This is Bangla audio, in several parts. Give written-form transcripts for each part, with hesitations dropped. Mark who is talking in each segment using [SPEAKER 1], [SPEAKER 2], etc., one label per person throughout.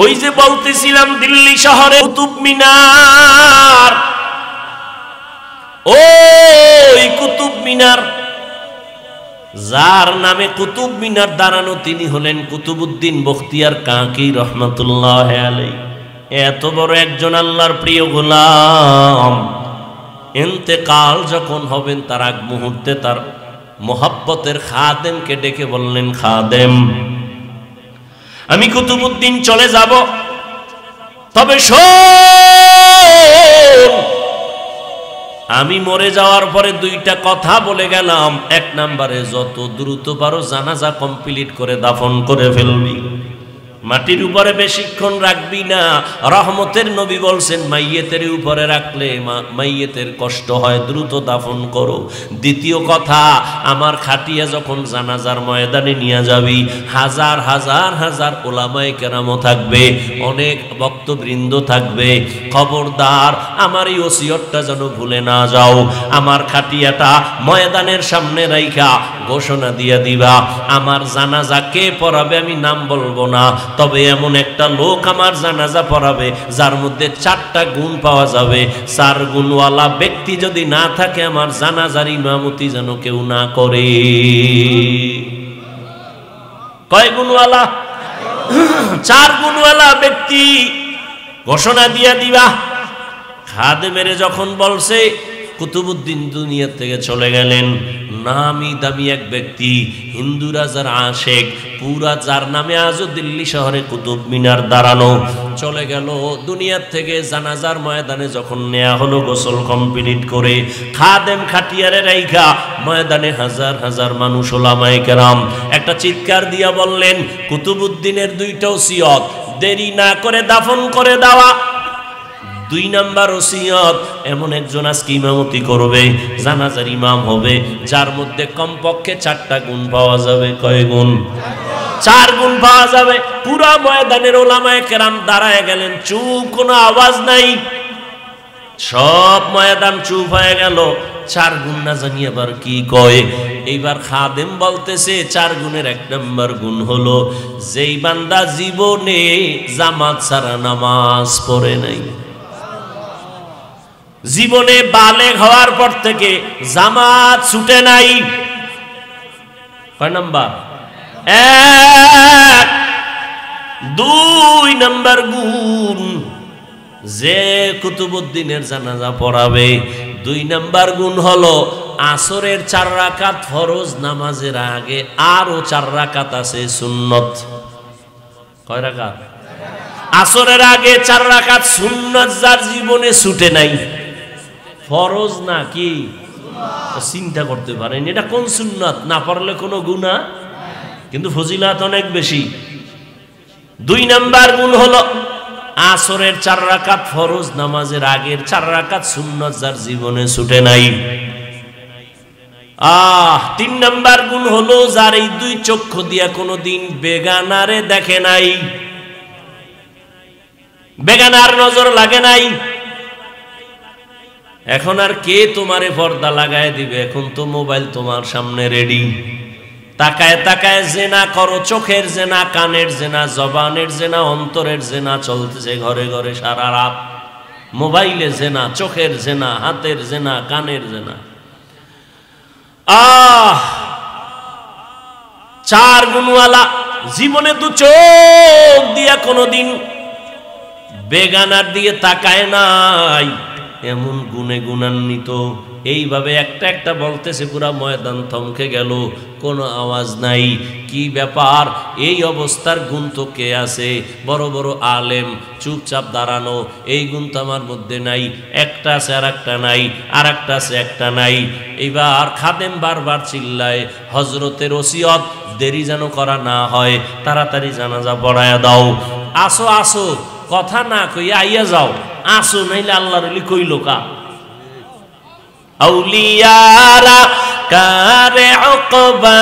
[SPEAKER 1] ওই যে বলতেছিলাম দিল্লি শহরে কুতুব মিনার, ওই কুতুব মিনার যার নামে কুতুব মিনার দাঁড়ানো তিনি হলেন কুতুবউদ্দিন বখতিয়ার কাকি রহমাতুল্লাহ আলাইহি। এত বড় একজন আল্লাহর প্রিয় গোলাম ইন্তেকাল যখন হবেন তার আগ মুহূর্তে তার মোহাব্বতের খাদেমকে ডেকে বললেন, খাদেম আমি কুতুবউদ্দিন চলে যাব, তবে শোন আমি মরে যাওয়ার পরে দুইটা কথা বলে গেলাম। এক নম্বরে যত দ্রুত পারো জানাজা কমপ্লিট করে দাফন করে ফেলবি, মাটির উপরে বেশিক্ষণ রাখবি না। রহমতের নবী বলছেন মাইয়েতের উপরে রাখলে মাইয়েতের কষ্ট হয়, দ্রুত দাফন করো। দ্বিতীয় কথা, আমার খাটিয়া যখন জানাজার ময়দানে নিয়ে যাবি হাজার হাজার হাজার ওলামায়ে কেরামও থাকবে, অনেক ভক্তবৃন্দ থাকবে, খবরদার আমার এই ওসিয়তটা যেন ভুলে না যাও। আমার খাটিয়াটা ময়দানের সামনে রাইখা ঘোষণা দিয়ে দিবা, আমার জানাজা কে পড়াবে আমি নাম বলবো না, তবে এমন একটা লোক আমার জানাজা পড়াবে যার মধ্যে 4টা গুণ পাওয়া যাবে। 4 গুণওয়ালা ব্যক্তি যদি না থাকে আমার জানাজার ইমামতি যেন কেউ না করে। কয় গুণওয়ালা? 4 গুণওয়ালা ব্যক্তি ঘোষণা দিয়া দিবা। খাদেমের যখন বলছে কুতুবউদ্দিন দুনিয়া থেকে চলে গেলেন, নামি দামি এক ব্যক্তি, হিন্দু রাজার আশেক, পুরা যার নামে আজও দিল্লি শহরে কুতুব মিনার দাঁড়ানো, চলে গেল দুনিয়ার থেকে। জানাজার ময়দানে যখন নেয়া হলো গোসল কমপ্লিট করে, খাদেম খাটিয়ারে রাইখা ময়দানে হাজার হাজার মানুষ ওলামায়ে কেরাম একটা চিৎকার দিয়া বললেন, কুতুবউদ্দিনের 2টা ওসিয়ত দেরি না করে দাফন করে দেওয়া। 2 নাম্বার ওসিয়ত, এমন একজন আজকে ইমামতি করবে, জানাজার ইমাম হবে যার মধ্যে কমপক্ষে 4টা গুণ পাওয়া যাবে। কয় গুণ? 4 গুণ পাওয়া যাবে। পুরা ময়দানের ওলামায়ে কেরাম দাঁড়ায় গেলেন, চুপ, কোনো আওয়াজ নাই, সব ময়দান চুপ হয়ে গেল। 4 গুণ না জানি আবার কি কয়। এইবার খাদেম বলতেছে 4 গুণের 1 নম্বর গুণ হলো যেই বান্দা জীবনে জামাত ছাড়া নামাজ পড়ে নাই, জীবনে বালেগ হওয়ার পর থেকে জামাত ছুটে নাই। কয় নাম্বার? 1। 2 নাম্বার গুণ, যে কুতুবউদ্দিনের জানাজা পড়াবে 2 নাম্বার গুণ হলো আসরের 4 রাকাত ফরজ নামাজের আগে আরো 4 রাকাত আছে সুন্নত। কয় রাকাত? আসরের আগে 4 রাকাত সুন্নত যার জীবনে ছুটে নাই, ফরজ না কি চিন্তা করতে পারেন এটা কোন সুন্নাত, না পড়লে কোনো গুনাহ কিন্তু ফজিলত অনেক বেশি। 2 নাম্বার গুণ হলো আসরের 4 রাকাত ফরজ নামাজের আগের 4 রাকাত সুন্নত যার জীবনে ছুটে নাই। 3 নাম্বার গুণ হলো যার এই 2 চক্ষু দিয়া কোনোদিন বেগানারে দেখে নাই, বেগানার নজর লাগে নাই। এখন আর কে তোমারে পর্দা লাগায় দিবে? এখন তো মোবাইল তোমার সামনে রেডি, তাকায় তাকায় জেনা করো, চোখের জেনা, কানের জেনা, জবানের জেনা, অন্তরের জেনা চলতেছে ঘরে ঘরে সারা রাত। মোবাইলে জেনা, চোখের জেনা, হাতের জেনা, কানের জেনা। 4 গুণওয়ালা জীবনে 2 চোখ দিয়া কোনোদিন বেগানার দিয়ে তাকায় নাই, এমন গুণে গুণান্বিত। এইভাবে একটা একটা বলতেছে, পুরা ময়দান থমকে গেল, কোনো আওয়াজ নাই। কি ব্যাপার? এই অবস্থার গুণ তো কে আছে? বড় বড় আলেম চুপচাপ দাঁড়ানো, এই গুণ তো আমার মধ্যে নাই। একটা আছে আর একটা নাই, আর একটা আছে একটা নাই। এইবার খাদেম বারবার চিল্লায়, হজরতের ওসিয়ত দেরি যেন করা না হয়, তাড়াতাড়ি জানাজা পড়ায়া দাও। আসো আসো, কথা না কইয়া আইয়া যাও, আসো, নাইলে আল্লাহর ওলি কইল কা? আউলিয়ারা কারে উকবা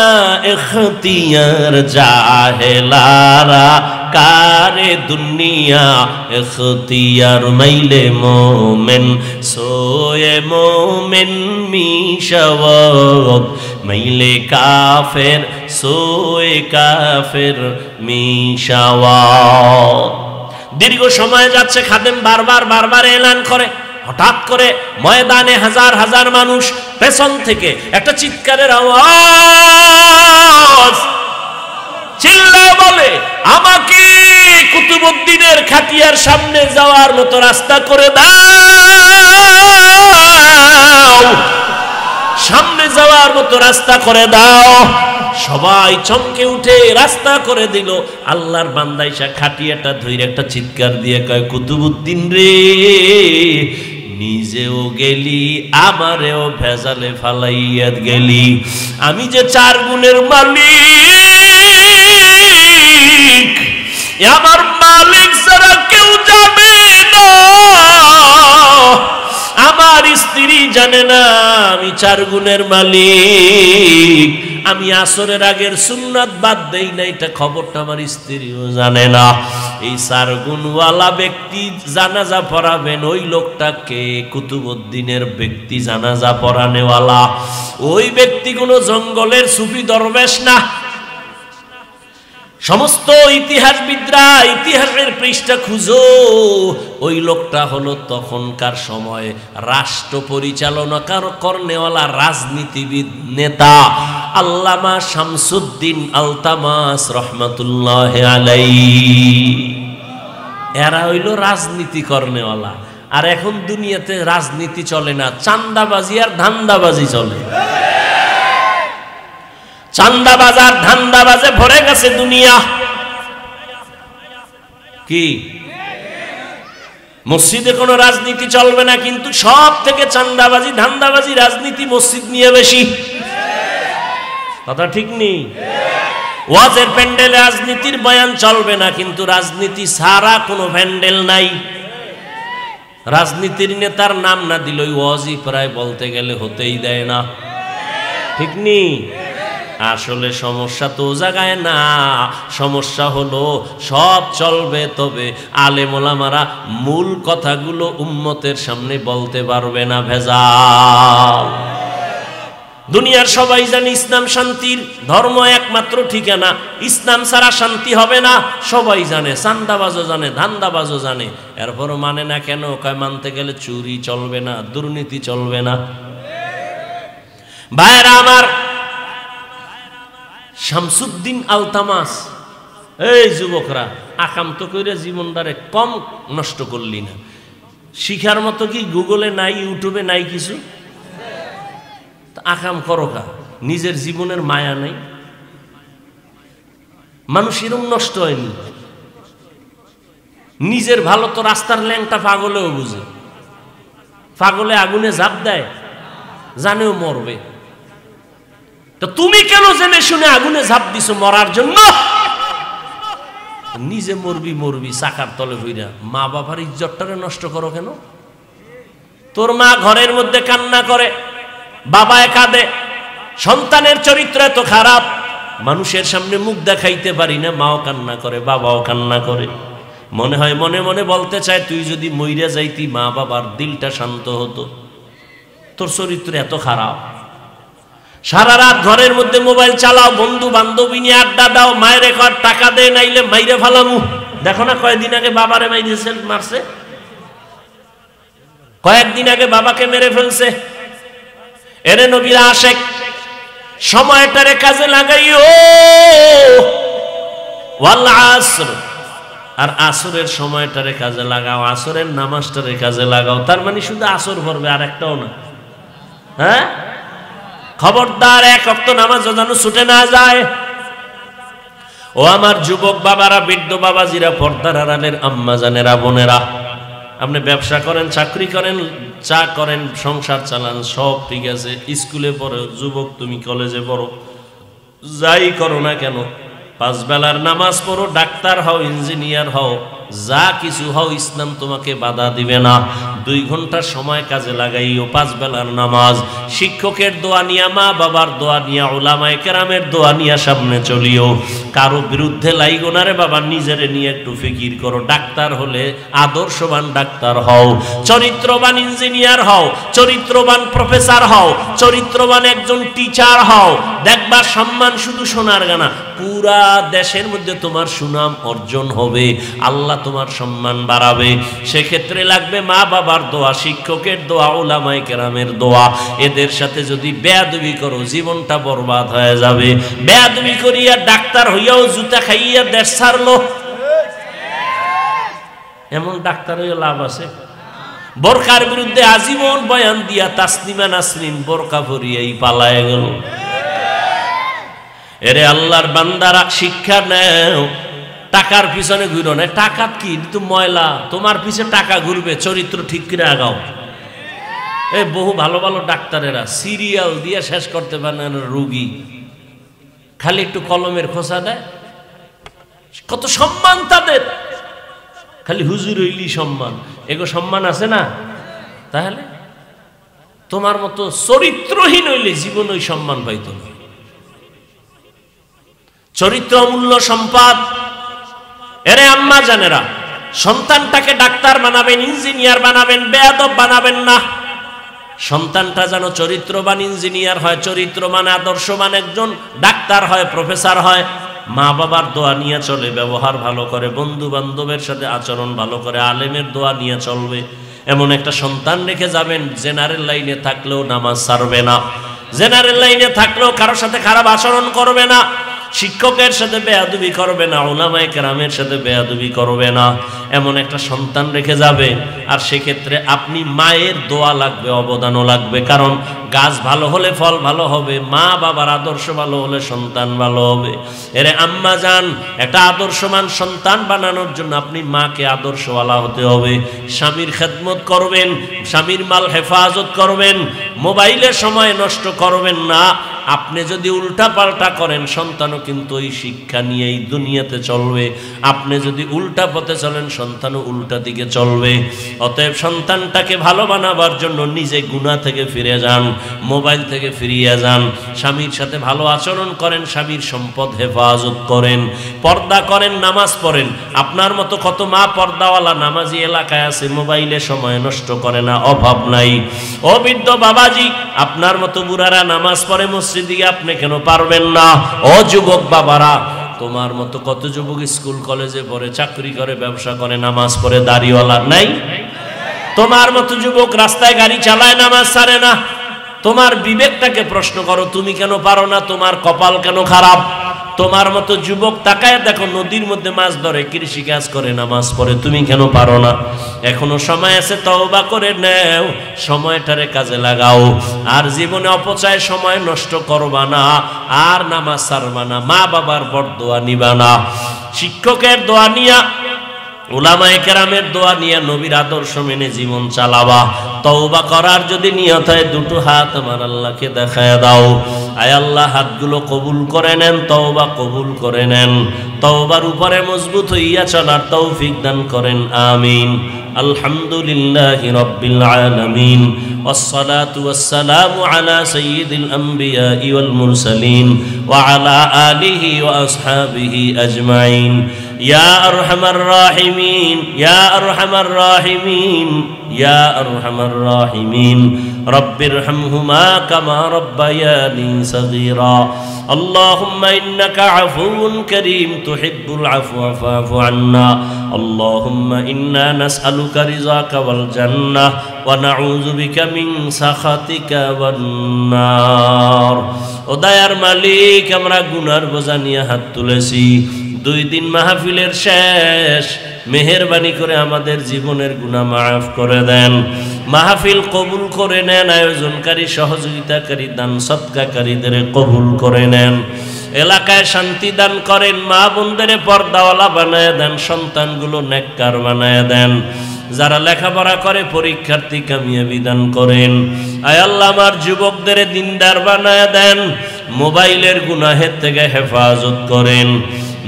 [SPEAKER 1] ইখতিয়ার, জাহেলারা কারে দুনিয়া ইখতিয়ার। মাইলে মোমেন সোয়ে মোমেন মিশাওয়াত, মাইলে কাফের সোয়ে কাফের মিশাওয়াত। দীর্ঘ সময় যাচ্ছে, খাদেম বারবার এলান করে। হঠাৎ করে ময়দানে হাজার হাজার মানুষ, পেছন থেকে একটা চিৎকারের আওয়াজ, চিল্লায় বলে, আমাকে কুতুবউদ্দিনের খাটিয়ার সামনে যাওয়ার মতো রাস্তা করে দাও, সামনে যাওয়ার মতো রাস্তা করে দাও। সবাই চমকে উঠে রাস্তা করে দিল। আল্লাহর বান্দা এসে খাটিয়াটা ধরে একটা চিৎকার দিয়ে কয়, কুতুবউদ্দিন রে, নিজেও গেলি, আমারেও ভেজালে ফালাইয়া গেলি। আমি যে 4 গুণের মালিক, আমার মালিক ছাড়া কেউ জানে না, আমার স্ত্রী জানে না আমি 4 গুণের মালিক। আমি আসরের আগের সুন্নাত বাদ দেই না, এটা খবরটা আমার স্ত্রীও জানে না। এই 4 গুণওয়ালা ব্যক্তি জানাজা পড়াবেন, ওই লোকটাকে কুতুবউদ্দিনের ব্যক্তি জানাজা পড়ানেওয়ালা। ওই ব্যক্তি কোনো জঙ্গলের সুফি দরবেশ না। সমস্ত ইতিহাসবিদরা ইতিহাসের পৃষ্ঠা খুঁজো, ওই লোকটা হলো তখনকার সময়ে রাষ্ট্র পরিচালনা করনেওয়ালা রাজনীতিবিদ নেতা আল্লামা শামসুদ্দিন আলতামাস রহমাতুল্লাহ আলাইহি। এরা হইল রাজনীতি করনেওয়ালা। আর এখন দুনিয়াতে রাজনীতি চলে না, চান্দাবাজি আর ধান্দাবাজি চলে। চান্দাবাজার ধান্দাবাজে ভরে গেছে দুনিয়া। কি মসজিদে কোনো রাজনীতি চলবে না, কিন্তু সব থেকে চান্দাবাজি ধান্দাবাজি রাজনীতি মসজিদ নিয়ে বেশি। কথা ঠিক নেই? ওয়াজের প্যান্ডেলে রাজনীতির বয়ান চলবে না, কিন্তু রাজনীতি ছাড়া কোনো প্যান্ডেল নাই। রাজনীতির নেতার নাম না দিল ওয়াজই প্রায় বলতে গেলে হতেই দেয় না। ঠিক নেই? আসলে সমস্যা তো জায়গায় না, সমস্যা হলো সব চলবে, তবে আলেম ওলামারা মূল কথাগুলো উম্মতের সামনে বলতে পারবে না, ভেজাল। দুনিয়ার সবাই জানে ইসলাম শান্তির ধর্ম, একমাত্র ঠিকানা। ইসলাম ছাড়া শান্তি হবে না, সবাই জানে। চান্দাবাজও জানে, ধান্দাবাজও জানে, এরপরও মানে না কেন? কয় মানতে গেলে চুরি চলবে না, দুর্নীতি চলবে না। ভাইরা আমার, শামসুদ্দিন আলতামাস, এই যুবকরা, আকাম তো করে জীবনটারে কম নষ্ট করলি না। শিখার মতো কি গুগলে নাই, ইউটিউবে নাই কিছু? আকাম করো কা, নিজের জীবনের মায়া নেই। মানুষ এরকম নষ্ট হয়নি। নিজের ভালো তো রাস্তার ল্যাংটা পাগলেও বুঝে। পাগলে আগুনে ঝাঁপ দেয়, জানেও মরবে। তো তুমি কেন জেনে শুনে আগুনে ঝাঁপ দিছো মরার জন্য? নিজে মরবি চাকার তলে হইরা। মা বাবার ইজ্জতটারে নষ্ট করো কেন? তোর মা ঘরের মধ্যে কান্না করে, বাবায় কাঁদে, সন্তানের চরিত্র এত খারাপ, মানুষের সামনে মুখ দেখাইতে পারি না, মাও কান্না করে, বাবাও কান্না করে। মনে হয় মনে মনে বলতে চায়, তুই যদি মইরা যাইতি মা বাবার দিলটা শান্ত হতো। তোর চরিত্র এত খারাপ। সারা রাত ঘরের মধ্যে মোবাইল চালাও, বন্ধু বান্ধবী নিয়ে আড্ডা দাও, মায়ের কর টাকা দে, নাইলে মাইরে ফালামু। দেখো না কয়েকদিন আগে বাবারে মারছে, কয়েকদিন আগে বাবাকে মেরে ফেলছে। এরে নবীর আশেক, সময়টারে কাজে লাগাইও। ওয়াল আসর, আর আসরের সময়টারে কাজে লাগাও, আসরের নামাজটারে কাজে লাগাও। তার মানে শুধু আসর পড়বে, আর একটাও না। হ্যাঁ, খবরদার, 1 ওয়াক্ত নামাজ যেন ছুটে না যায়। ও আমার যুবক বাবারা, বৃদ্ধ বাবাজিরা, পর্দার আড়ালের আম্মা জানেরা, বোনেরা, আপনি ব্যবসা করেন, চাকরি করেন, চা করেন, সংসার চালান, সব ঠিক আছে। স্কুলে পড়ো, যুবক তুমি কলেজে পড়ো, যাই করো না কেন, 5 বেলার নামাজ পড়ো, ডাক্তার হও, ইঞ্জিনিয়ার হও, যা কিছু হও, ইসলাম তোমাকে বাধা দিবে না। 2 ঘন্টা সময় কাজে লাগাইও, 5 বেলার নামাজ, শিক্ষকের দোয়া নিয়া, মা বাবার দোয়া নিয়া, উলামায়ে কেরামের দোয়া নিয়া সামনে চলিও। কারো বিরুদ্ধে লাইগো না রে বাবা, নিজেরে নিয়ে একটু ফিকির করো। ডাক্তার হলে আদর্শবান ডাক্তার হও, চরিত্রবান ইঞ্জিনিয়ার হও, চরিত্রবান প্রফেসর হও, চরিত্রবান একজন টিচার হও। দেখবা সম্মান শুধু সোনার গানা, পুরা দেশের মধ্যে তোমার সুনাম অর্জন হবে, আল্লাহ তোমার সম্মান বাড়াবে। সেক্ষেত্রে লাগবে মা বাবার দোয়া, শিক্ষকের দোয়া, উলামায়ে কেরামের দোয়া। এদের সাথে যদি বেয়াদবি করো জীবনটা বরবাদ হয়ে যাবে। বেয়াদবি করিয়া ডাক্তার হইয়াও জুতা খাইয়া দেশ ছাড়লো, এমন ডাক্তার হইয়া লাভ আছে? বোরকার বিরুদ্ধে আজীবন বয়ান দিয়া তাসলিমা নাসরিন বোরকা পরিয়াই পালায় গেল। এরে আল্লাহর বান্দারা, শিক্ষা নেও, টাকার পিছনে ঘুরো না। টাকা কি তো ময়লা, তোমার পিছে টাকা ঘুরবে, চরিত্র ঠিক করে আগাও। এই বহু ভালো ভালো ডাক্তারেরা সিরিয়াল দিয়ে শেষ করতে পারে না রোগী, খালি একটু কলমের খোঁচা দেয়, কত সম্মান তাদের, খালি হুজুর হইলি সম্মান। এগো সম্মান আছে না? তাহলে তোমার মতো চরিত্রহীন হইলে জীবন ওই সম্মান পাইত না। চরিত্র অমূল্য সম্পদ। এরে আম্মা জানেরা, সন্তানটাকে ডাক্তার বানাবেন, ইঞ্জিনিয়ার বানাবেন, বেয়াদব বানাবেন না। সন্তানটা যেন চরিত্রবান ইঞ্জিনিয়ার হয়, চরিত্রবান আদর্শবান একজন ডাক্তার হয়, প্রফেসর হয়। মা বাবার দোয়া নিয়ে চলে, ব্যবহার ভালো করে, বন্ধু বান্ধবের সাথে আচরণ ভালো করে, আলেমের দোয়া নিয়ে চলবে। এমন একটা সন্তান রেখে যাবেন, জেনারেল লাইনে থাকলেও নামাজ ছাড়বে না, জেনারেল লাইনে থাকলেও কারোর সাথে খারাপ আচরণ করবে না, শিক্ষকের সাথে বেয়াদবি করবে না, উলামায়ে কেরামের সাথে বেয়াদবি করবে না। এমন একটা সন্তান রেখে যাবে। আর সেক্ষেত্রে আপনি মায়ের দোয়া লাগবে, অবদানও লাগবে। কারণ গাছ ভালো হলে ফল ভালো হবে, মা বাবার আদর্শ ভালো হলে সন্তান ভালো হবে। এরে আম্মা জান, একটা আদর্শমান সন্তান বানানোর জন্য আপনি মাকে আদর্শওয়ালা হতে হবে। স্বামীর খেদমত করবেন, স্বামীর মাল হেফাজত করবেন, মোবাইলে সময় নষ্ট করবেন না। আপনি যদি উল্টা পাল্টা করেন, সন্তানও কিন্তু ওই শিক্ষা নিয়েই দুনিয়াতে চলবে। আপনি যদি উল্টা পথে চলেন, সন্তানও উল্টা দিকে চলবে। অতএব সন্তানটাকে ভালো বানাবার জন্য নিজে গুনাহ থেকে ফিরে যান, মোবাইল থেকে ফিরিয়ে যান, স্বামীর সাথে ভালো আচরণ করেন, স্বামীর সম্পদ হেফাজত করেন, পর্দা করেন, নামাজ পড়েন। আপনার মতো কত মা পর্দাওয়ালা নামাজি এলাকায় আছে, মোবাইলে সময় নষ্ট করে না, অভাব নাই। ও বৃদ্ধ বাবাজি, আপনার মতো বুড়ারা নামাজ পড়ে মসজিদে, আপনি কেন পারবেন না? ও যুবক বাবারা, তোমার মতো কত যুবক স্কুল কলেজে পড়ে, চাকরি করে, ব্যবসা করে, নামাজ পড়ে, দাড়িওয়ালা নাই? তোমার মতো যুবক রাস্তায় গাড়ি চালায়, নামাজ ছাড়ে না। তোমার বিবেকটাকে প্রশ্ন করো, তুমি কেন পারো না? তোমার কপাল কেন খারাপ? তোমার মতো যুবক তাকায় দেখো, নদীর মধ্যে মাছ ধরে, কৃষি কাজ করে, নামাজ পড়ে, তুমি কেন পারো না? এখনো সময় আছে, তওবা করে নেও, সময়টারে কাজে লাগাও। আর জীবনে অপচয় সময় নষ্ট করবা না, আর নামাজ ছাড়বা না, মা বাবার বরদোয়া নিবা না, শিক্ষকের দোয়া নিয়া, উলামায়ে কেরামের দোয়া নিয়ে, নবীর আদর্শ মেনে জীবন চালাবা। তওবা করার যদি নিয়ত হয়, দুটো হাত আমার আল্লাহকে দেখায় দাও। আয় আল্লাহ, হাতগুলো কবুল করে নেন, তওবা কবুল করে নেন, তওবার উপরে মজবুত হইয়া চলার তৌফিক দান করেন, আমিন। আলহামদুলিল্লাহি রাব্বিল আলামিন, ওয়াসসালাতু ওয়াসসালামু আলা সাইয়্যিদিল আমবিয়াই ওয়াল মুরসালিন ওয়া আলা আলিহি ওয়া আসহাবিহি আজমাইন। ইয়া আরহামার রাহিমিন, ইয়া আরহামার রাহিমিন, ইয়া আরহামার রাহিমিন, রব্বিরহামহুমা কামা রব্বায়ানি সগীরা। আল্লাহুম্মা ইন্নাকা আফুউন কারীম তুহিব্বুল আফওয়া ফা'ফু আন্না। আল্লাহুম্মা ইন্না নাসআলুকা রিযাকা ওয়াল জান্নাহ ওয়া নাউযু বিকা মিন সাখাতিকা ওয়ান নার। ও দয়ার মালিক, আমরা গুনার বোঝা নিয়ে হাত তুলেছি। 2 দিন মাহফিলের শেষ, মেহেরবানি করে আমাদের জীবনের গুনাহ মাফ করে দেন, মাহফিল কবুল করে নেন, আয়োজনকারী, সহযোগিতাকারী, দান সদকাকারীদের কবুল করে নেন, এলাকায় শান্তি দান করেন, মা বোনদের পর্দাওয়ালা বানায় দেন, সন্তানগুলো নেককার বানায় দেন, যারা লেখাপড়া করে পরীক্ষার্থী কামিয়াবি দান করেন। আয় আল্লাহ, আমার যুবকদের দিনদার বানায় দেন, মোবাইলের গুনাহের থেকে হেফাজত করেন,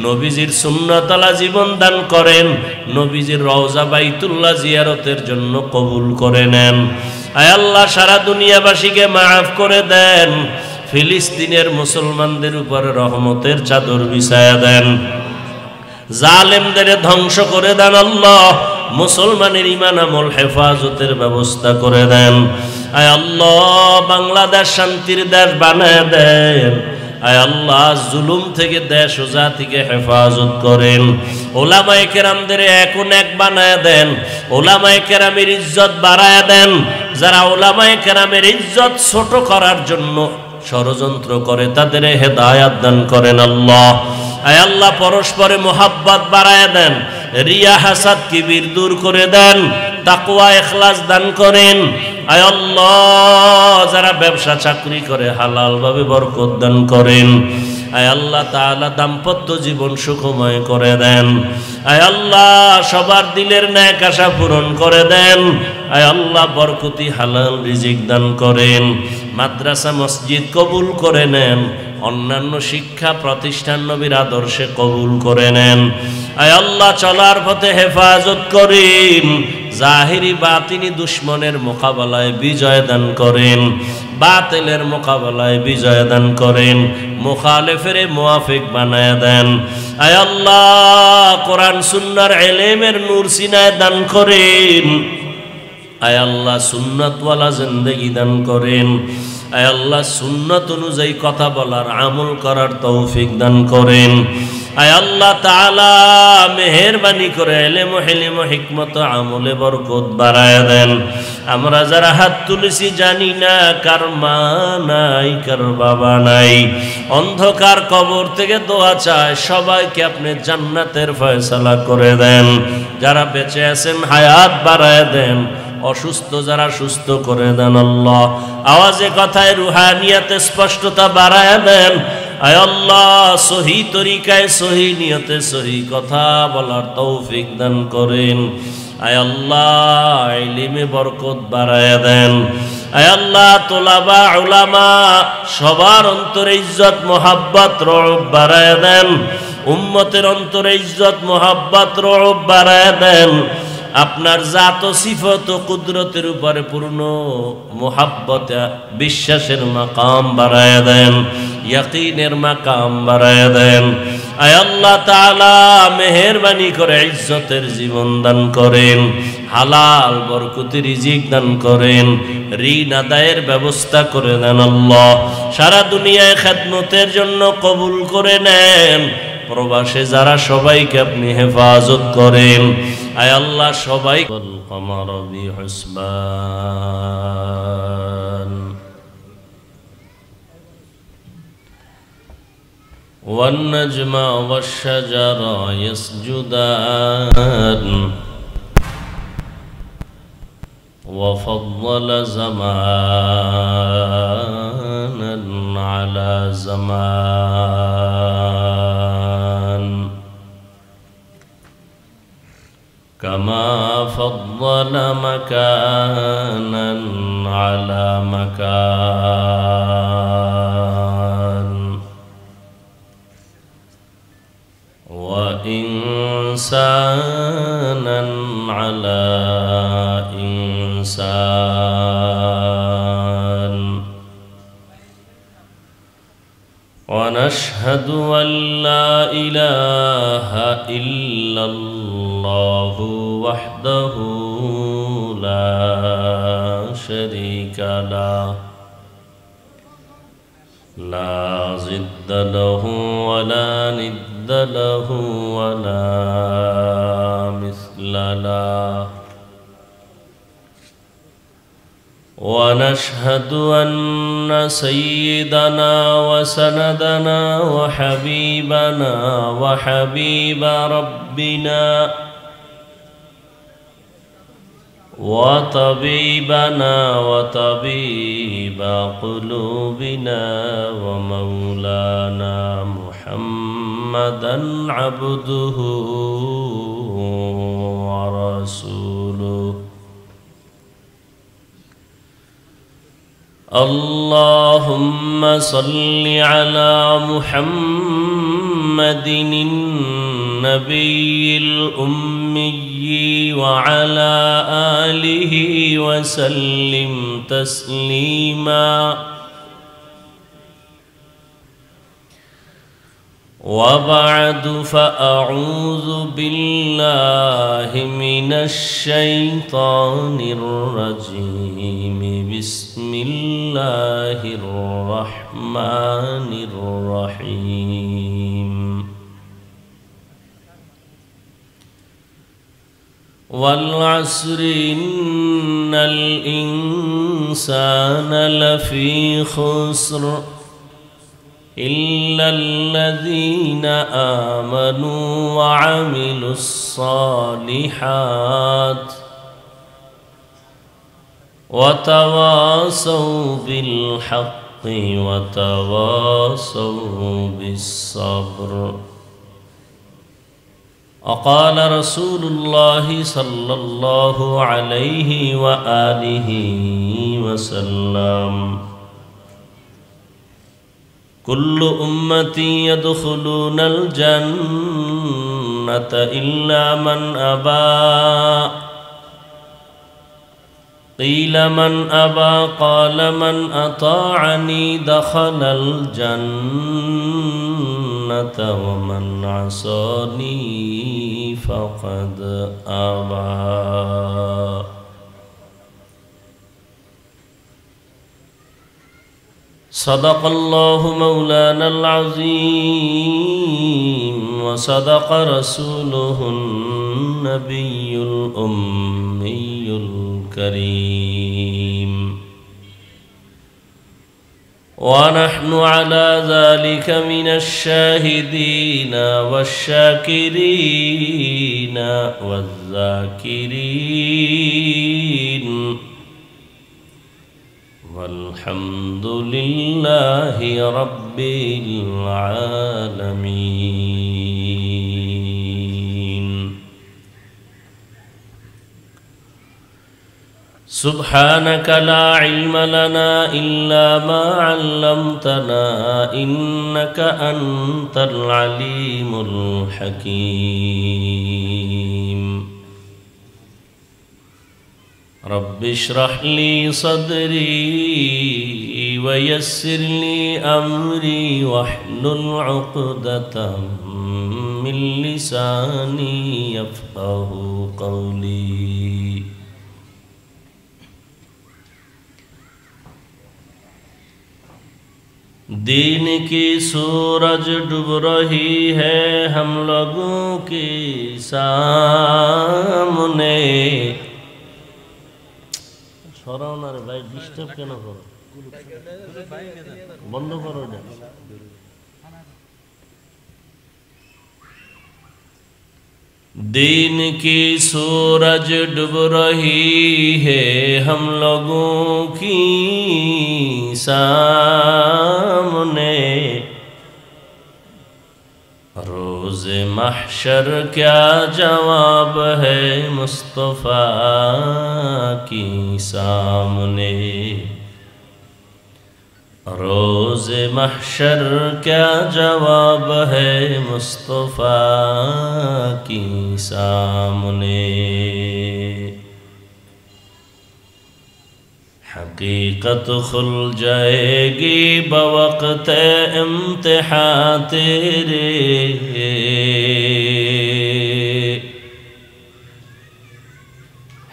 [SPEAKER 1] নবীজির সুন্নতওয়ালা জীবন দান করেন, নবীজির রওজা বাইতুল্লাহ জিয়ারতের জন্য কবুল করে নেন। আয় আল্লাহ সারা দুনিয়াবাসীকে মাফ করে দেন, ফিলিস্তিনের মুসলমানদের উপরে রহমতের চাদর বিছায়া দেন, জালেমদের ধ্বংস করে দেন আল্লাহ, মুসলমানের ঈমান আমল হেফাজতের ব্যবস্থা করে দেন। আয় আল্লাহ বাংলাদেশ শান্তির দেশ বানায় দেন। আয় আল্লাহ জুলুম থেকে দেশ ও জাতিকে হেফাজত করেন। ওলামায়ে কেরামদের এখন এক বানায় দেন, ওলামায়ে কেরামের ইজ্জত বাড়ায় দেন। যারা ওলামায়ে কেরামের ইজ্জত ছোট করার জন্য ষড়যন্ত্র করে তাদের হেদায়াত দান করেন আল্লাহ। আয় আল্লাহ পরস্পরে মোহাব্বত বাড়ায় দেন, রিয়া হাসাদ কিবির দূর করে দেন, তাকওয়া ইখলাস দান করেন। আয় আল্লাহ যারা ব্যবসা চাকরি করে হালাল ভাবে বরকত দান করেন। আয় আল্লাহ তাআলা দাম্পত্য জীবন সুখময় করে দেন। আয় আল্লাহ সবার দিলের ন্যাক আশা পূরণ করে দেন। আয় আল্লাহ বরকতি হালাল রিজিক দান করেন। মাদ্রাসা মসজিদ কবুল করে নেন, অন্যান্য শিক্ষা প্রতিষ্ঠান নবীর আদর্শে কবুল করে নেন। আয় আল্লাহ চলার পথে হেফাজত করেন, জাহিরি বাতিনি দুশ্মনের মোকাবেলায় বিজয় দান করেন, বাতিলের মোকাবেলায় বিজয় দান করেন, মুখালেফের মুওয়াফিক বানায় দেন। আয় আল্লাহ কোরআন সুন্নাহর ইলমের নূর সিনায় দান করেন। আয় আল্লাহ সুন্নাতওয়ালা জিন্দেগি দান করেন। আয় আল্লাহ সুন্নাত অনুযায়ী কথা বলার আমল করার তৌফিক দান করেন। আয় আল্লাহ তাআলা মেহেরবানি করে ইলম ও হিলম ও হিকমত আমলে বরকত বাড়ায় দেন। আমরা যারা হাত তুলেছি জানি না কার মা নাই কার বাবা নাই, অন্ধকার কবর থেকে দোয়া চায় সবাইকে আপনি জান্নাতের ফয়সালা করে দেন। যারা বেঁচে আছেন হায়াত বাড়ায় দেন, অসুস্থ যারা সুস্থ করে দেন আল্লাহ। আওয়াজে কথায় রুহানিয়াতে স্পষ্টতা বাড়ায় দেন। আয় আল্লাহ সহি তরিকায় সহি নিয়তে সহি কথা বলার তৌফিক দান করেন। আয় আল্লাহ ইলমে বরকত বাড়ায় দেন। আয় আল্লাহ তোলাবা উলামা সবার অন্তরে ইজ্জত মোহাব্বত রওব বাড়ায় দেন। উম্মতের অন্তরে ইজ্জত মোহাব্বত রওব বাড়ায় দেন। আপনার জাত ও সিফত ও কুদরতের উপরে পূর্ণ মোহাব্বত বিশ্বাসের মাকাম বাড়ায় দেন, ইয়াকিনের মাকাম বাড়ায় দেন। আয় আল্লাহ তাআলা মেহেরবানি করে ইজ্জতের জীবন দান করেন, হালাল বরকতি রিজিক দান করেন, ঋণ আদায়ের ব্যবস্থা করে দেন আল্লাহ। সারা দুনিয়ায় খেদমতের জন্য কবুল করে নেন। প্রবাসে যারা সবাইকে আপনি হেফাজত করেন। আয় আল্লাহ সবাই কমর বিহুসবান والنجم والشجر يسجدان وفضل زمانا على زمان كما فضل مكانا على مكان وإنسانا على إنسان ونشهد أن لا إله إلا الله وحده لا شريك له لا ضد له ولا ند له ولا مثل له ونشهد أن سيدنا وسندنا وحبيبنا وحبيب ربنا وطبيبنا وطبيب قلوبنا ومولانا محمدا عبده ورسوله اللهم صل على محمد محمد النبي الأمي وعلى آله وسلم تسليما وبعد فأعوذ بالله من الشيطان الرجيم بسم الله الرحمن الرحيم والعصر إن الإنسان لفي خسر إلا الذين آمنوا وعملوا الصالحات وتواصوا بالحق وتواصوا بالصبر. وقال رسول الله صلى الله عليه وآله وسلم كل أمتي يدخلون الجنة إلا من أبى. قيل من أبى؟ قال من أطاعني دخل الجنة ومن عصاني فقد أبى. صدق الله مولانا العظيم وصدق رسوله النبي الأمي الكريم ونحن على ذلك من الشاهدين والشاكرين والذاكرين والحمد لله رب العالمين. سبحانك لا علم لنا إلا ما علمتنا إنك أنت العليم الحكيم. رب اشرح لي صدري ويسر لي أمري واحلل عقدة من لساني يفقه قولي. दीन की सूरज डूब रही है हम लोगों के सामने। সরাও না রে ভাই, ডিস্টার্ব কেন করো? বন্ধ করো এটা। दीन की सूरज डूब रही है हम लोगों की सामने। रोज़े महशर क्या जवाब है मुस्तफ़ा की सामने। रोज़े महशर क्या जवाब है मुस्तफ़ा की सामने। हकीकत खुल जाएगी बवक्त इम्तिहां तेरे।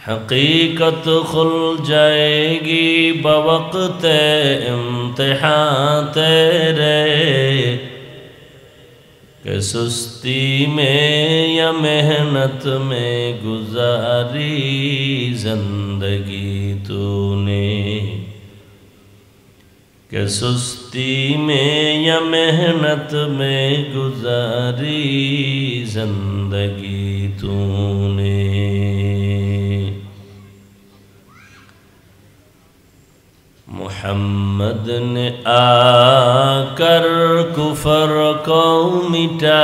[SPEAKER 1] हकीकत खुल जाएगी बवक्त इम्तिहां तेरे। कि सुस्ती में या मेहनत में गुजारी जिंदगी तूने। कि सुस्ती में या मेहनत में गुजारी जिंदगी तूने। मोहम्मद ने आकर कुफर को मिटाया।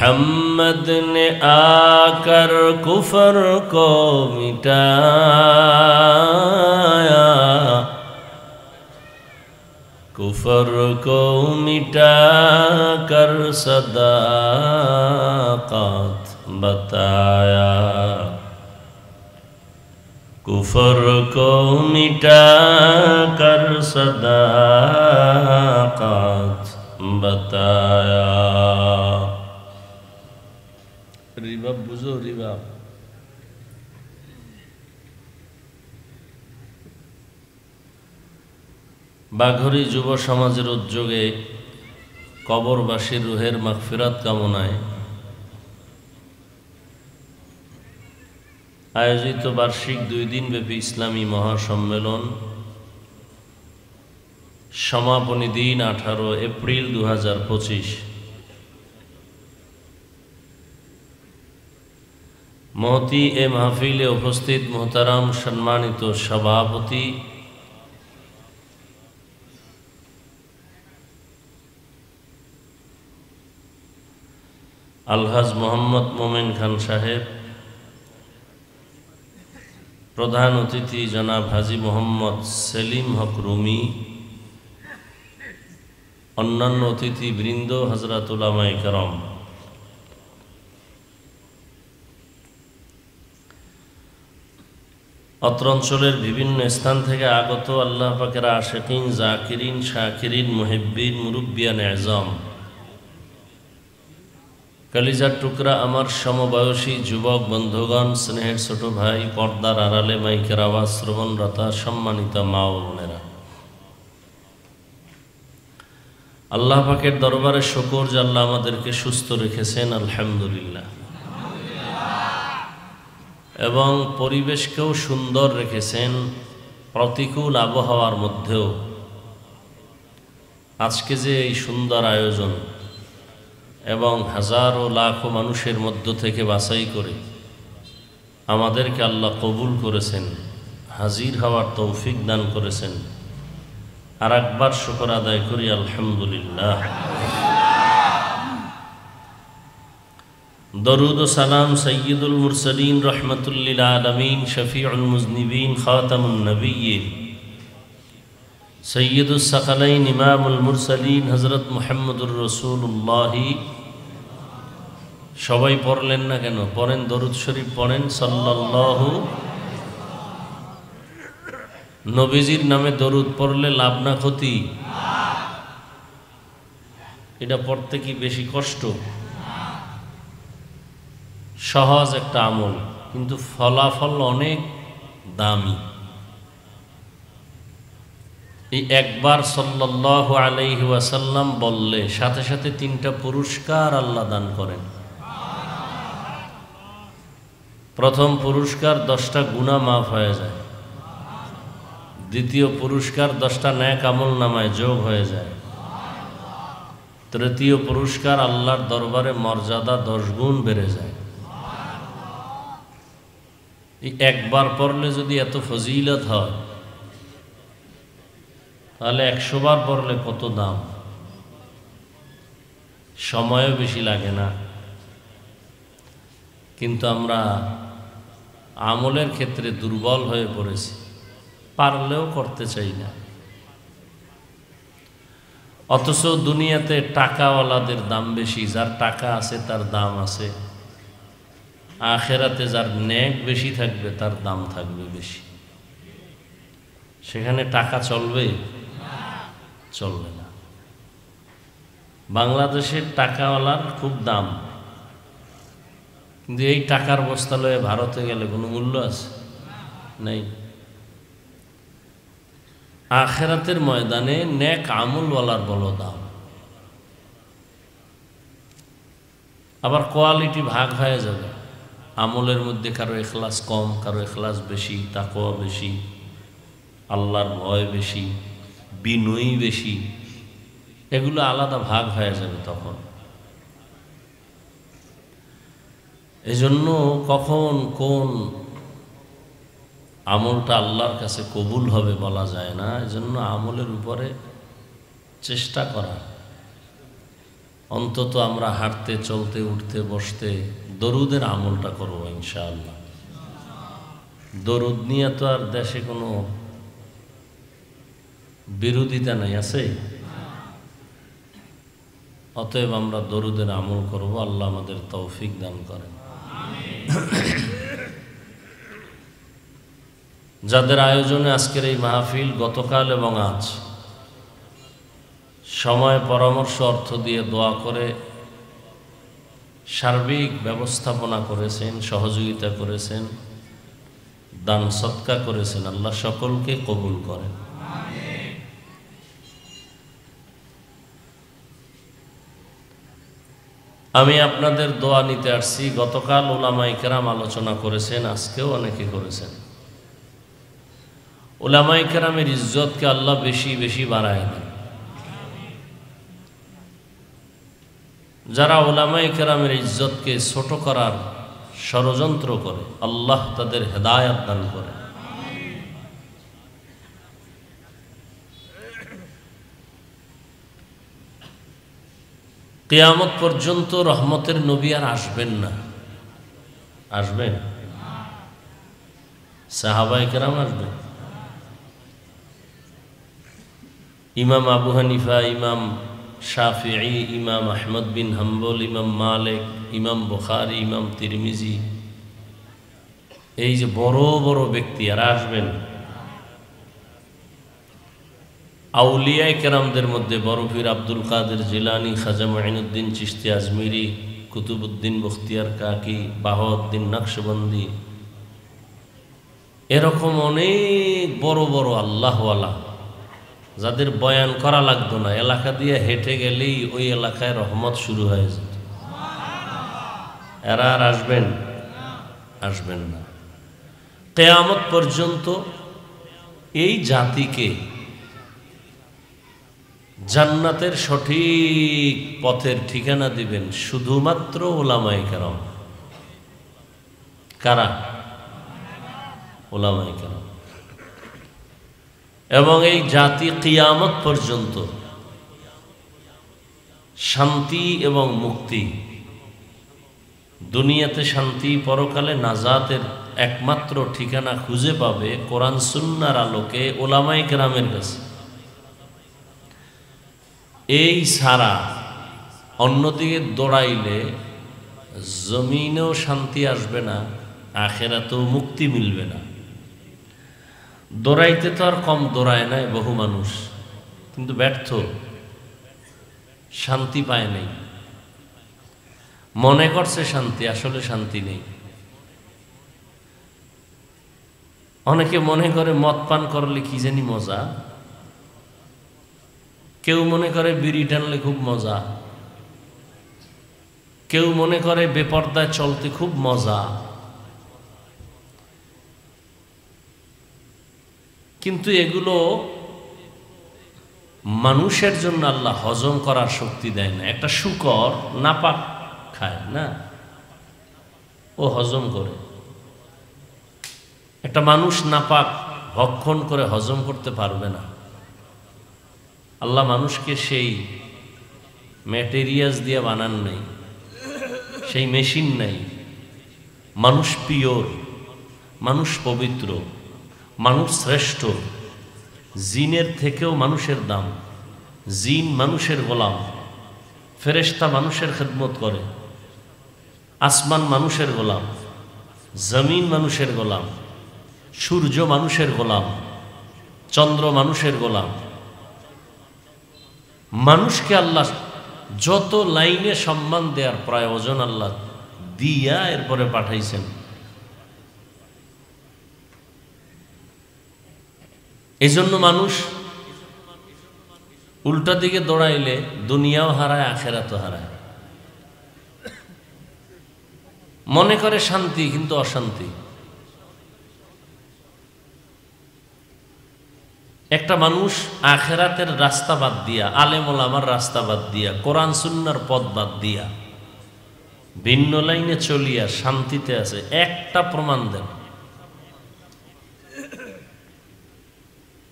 [SPEAKER 1] मोहम्मद ने आकर कुफर को मिटाया, कुफर को मिटा कर सदाकत बताया, कुफर को मिटा कर सदाकत बताया। रिबाब बुझो रिबाब। বাঘরি যুব সমাজের উদ্যোগে কবরবাসীর রুহের মাগফিরাত কামনায় আয়োজিত বার্ষিক 2 দিনব্যাপী ইসলামী মহাসম্মেলন সমাপনী দিন 18 এপ্রিল 2025। মহতি এ মাহফিলে উপস্থিত মোহতারাম সম্মানিত সভাপতি আলহাজ মোহাম্মদ মোমেন খান সাহেব, প্রধান অতিথি জনাব হাজী মোহাম্মদ সেলিম হক রুমি, অন্যান্য অতিথি বৃন্দ, হযরত উলামায়ে কেরাম, অত্র অঞ্চলের বিভিন্ন স্থান থেকে আগত আল্লাহ পাকের আশিকিন, জাকিরিন, শাকিরিন, মুহিব্বিন, মুরব্বিয়ান আযম, কলিজার টুকরা আমার সমবয়সী যুবক বন্ধুগণ, স্নেহের ছোট ভাই, পর্দার আড়ালে মাইকের আওয়াজ শ্রবণরতা সম্মানিত মা ও বোনেরা, আল্লাহ পাকের দরবারে শুকর যে আল্লাহ আমাদেরকে সুস্থ রেখেছেন, আলহামদুলিল্লাহ, এবং পরিবেশকেও সুন্দর রেখেছেন। প্রতিকূল আবহাওয়ার মধ্যেও আজকে যে এই সুন্দর আয়োজন এবং হাজারো লাখো মানুষের মধ্য থেকে বাছাই করে আমাদেরকে আল্লাহ কবুল করেছেন, হাজির হওয়ার তৌফিক দান করেছেন, আর একবার শুকর আদায় করি আলহামদুলিল্লাহ। দরুদ ও সালাম সৈয়দুল মুরসালিন রহমতুল লিল আলামিন শফিউল মুজনিবিন খাতামুন নবিয়্যিন সৈয়দুস সাকালাইন ইমামুল মুরসালিন হযরত মুহাম্মদুর রাসূলুল্লাহ। সবাই পড়লেন না কেন? পড়েন, দরুদ শরীফ পড়েন সাল্লাল্লাহু। নবীজির নামে দরুদ পড়লে লাভ না ক্ষতি? এটা পড়তে কি বেশি কষ্ট? সহজ একটা আমল, কিন্তু ফলাফল অনেক দামি। এই একবার সাল্লাল্লাহু আলাইহি ওয়াসাল্লাম বললে সাথে সাথে 3টা পুরস্কার আল্লাহ দান করেন। প্রথম পুরস্কার 10টা গুনাহ মাফ হয়ে যায়, দ্বিতীয় পুরস্কার 10টা নেক আমল নামায় যোগ হয়ে যায়, তৃতীয় পুরস্কার আল্লাহর দরবারে মর্যাদা 10 গুণ বেড়ে যায়। এই একবার পড়লে যদি এত ফজিলত হয়, তাহলে 100 বার পড়লে কত দাম। সময়ও বেশি লাগে না, কিন্তু আমরা আমলের ক্ষেত্রে দুর্বল হয়ে পড়েছি, পারলেও করতে চাই না। অথচ দুনিয়াতে টাকাওয়ালাদের দাম বেশি, যার টাকা আছে তার দাম আছে। আখেরাতে যার নেক বেশি থাকবে তার দাম থাকবে বেশি। সেখানে টাকা চলবে? চলবে না। বাংলাদেশের টাকাওয়ালার খুব দাম, কিন্তু এই টাকার বস্তা লয়ে ভারতে গেলে কোনো মূল্য আছে? নেই। আখেরাতের ময়দানে নেক আমলওয়ালার বড় দাম। আবার কোয়ালিটি ভাগ হয়ে যাবে। আমলের মধ্যে কারো ইখলাস কম, কারো ইখলাস বেশি, তাকওয়া বেশি, আল্লাহর ভয় বেশি, বিনয়ী বেশি, এগুলো আলাদা ভাগ হয়ে যাবে তখন। এজন্য কখন কোন আমলটা আল্লাহর কাছে কবুল হবে বলা যায় না। এজন্য আমলের উপরে চেষ্টা করা, অন্তত আমরা হাঁটতে চলতে উঠতে বসতে দরুদের আমলটা করব ইনশাআল্লাহ। দরুদ নিয়ে তো আর দেশে কোনো বিরোধিতা নাই, আছে? অতএব আমরা দরুদের আমল করব। আল্লাহ আমাদের তৌফিক দান করেন। যাদের আয়োজনে আজকের এই মাহফিল, গতকাল এবং আজ সময়, পরামর্শ, অর্থ দিয়ে দোয়া করে সার্বিক ব্যবস্থাপনা করেছেন, সহযোগিতা করেছেন, দান সৎকা করেছেন, আল্লাহ সকলকে কবুল করেন। আমি আপনাদের দোয়া নিতে আসছি। গতকাল উলামায়ে কেরাম আলোচনা করেছেন, আজকেও অনেকে করেছেন। উলামায়ে কেরামের ইজ্জতকে আল্লাহ বেশি বেশি বাড়ায় দেন। যারা উলামায়ে কেরামের ইজ্জতকে ছোট করার ষড়যন্ত্র করে, আল্লাহ তাদের হেদায়েত দান করে। কিয়ামত পর্যন্ত রহমতের নবী আর আসবেন না। আসবেন? সাহাবায়ে কেরাম আসবেন। ইমাম আবু হানিফা, ইমাম শাফিঈ, ইমাম আহমদ বিন হাম্বল, ইমাম মালিক, ইমাম বুখারী, ইমাম তিরমিজি, এই যে বড় বড় ব্যক্তি আর আসবেন। আউলিয়ায়ে কেরামদের মধ্যে বড় পীর আব্দুল কাদের জিলানী, খাজা মুঈনুদ্দিন চিশতি আজমিরি, কুতুবউদ্দিন বখতিয়ার কাকি, বাহাউদ্দিন নকশবন্দি, এরকম অনেক বড় বড় আল্লাহওয়ালা, যাদের বয়ান করা লাগতো না, এলাকা দিয়ে হেঁটে গেলেই ওই এলাকায় রহমত শুরু হয়ে যেত। এরা আর আসবেন? আসবেন না। কিয়ামত পর্যন্ত এই জাতিকে জান্নাতের সঠিক পথের ঠিকানা দিবেন শুধুমাত্র উলামায়ে কেরাম। কারা? উলামায়ে কেরাম। এবং এই জাতি কিয়ামত পর্যন্ত শান্তি এবং মুক্তি, দুনিয়াতে শান্তি, পরকালে নাজাতের একমাত্র ঠিকানা খুঁজে পাবে কোরআন সুন্নাহর আলোকে উলামায়ে কেরামের কাছে। এই ছাড়া অন্যদিকে দৌড়াইলে জমিনেও শান্তি আসবে না, আখিরাতেও মুক্তি মিলবে না। দৌড়াইতে তো আর কম দৌড়ায় নাই বহু মানুষ, কিন্তু ব্যর্থ, শান্তি পায় নাই। মনে করছে শান্তি, আসলে শান্তি নেই। অনেকে মনে করে মদ পান করলে কি জানি মজা, কেউ মনে করে বিড়ি টানলে খুব মজা, কেউ মনে করে বেপরদায় চলতে খুব মজা। কিন্তু এগুলো মানুষের জন্য আল্লাহ হজম করার শক্তি দেয় না। একটা শূকর নাপাক খায় না, ও হজম করে। একটা মানুষ নাপাক ভক্ষণ করে হজম করতে পারবে না। আল্লাহ মানুষকে সেই ম্যাটেরিয়ালস দিয়ে বানান নাই, সেই মেশিন নাই। মানুষ পিওর, মানুষ পবিত্র, মানুষ শ্রেষ্ঠ। জিনের থেকেও মানুষের দাম। জিন মানুষের গোলাম, ফেরেশতা মানুষের খেদমত করে, আসমান মানুষের গোলাম, জমিন মানুষের গোলাম, সূর্য মানুষের গোলাম, চন্দ্র মানুষের গোলাম। মানুষকে আল্লাহ যত লাইনে সম্মান দেওয়ার প্রয়োজন আল্লাহ দিয়া এরপরে পাঠাইছেন। এই জন্য মানুষ উল্টা দিকে দৌড়াইলে দুনিয়াও হারায়, আখিরাতও হারায়। মনে করে শান্তি, কিন্তু অশান্তি। একটা মানুষ আখিরাতের রাস্তা বাদ দিয়া, আলেম ওলামার রাস্তা বাদ দিয়া, কোরআন সুন্নাহর পথ বাদ দিয়া ভিন্ন লাইনে চলিয়া শান্তিতে আছে, একটা প্রমাণ দেন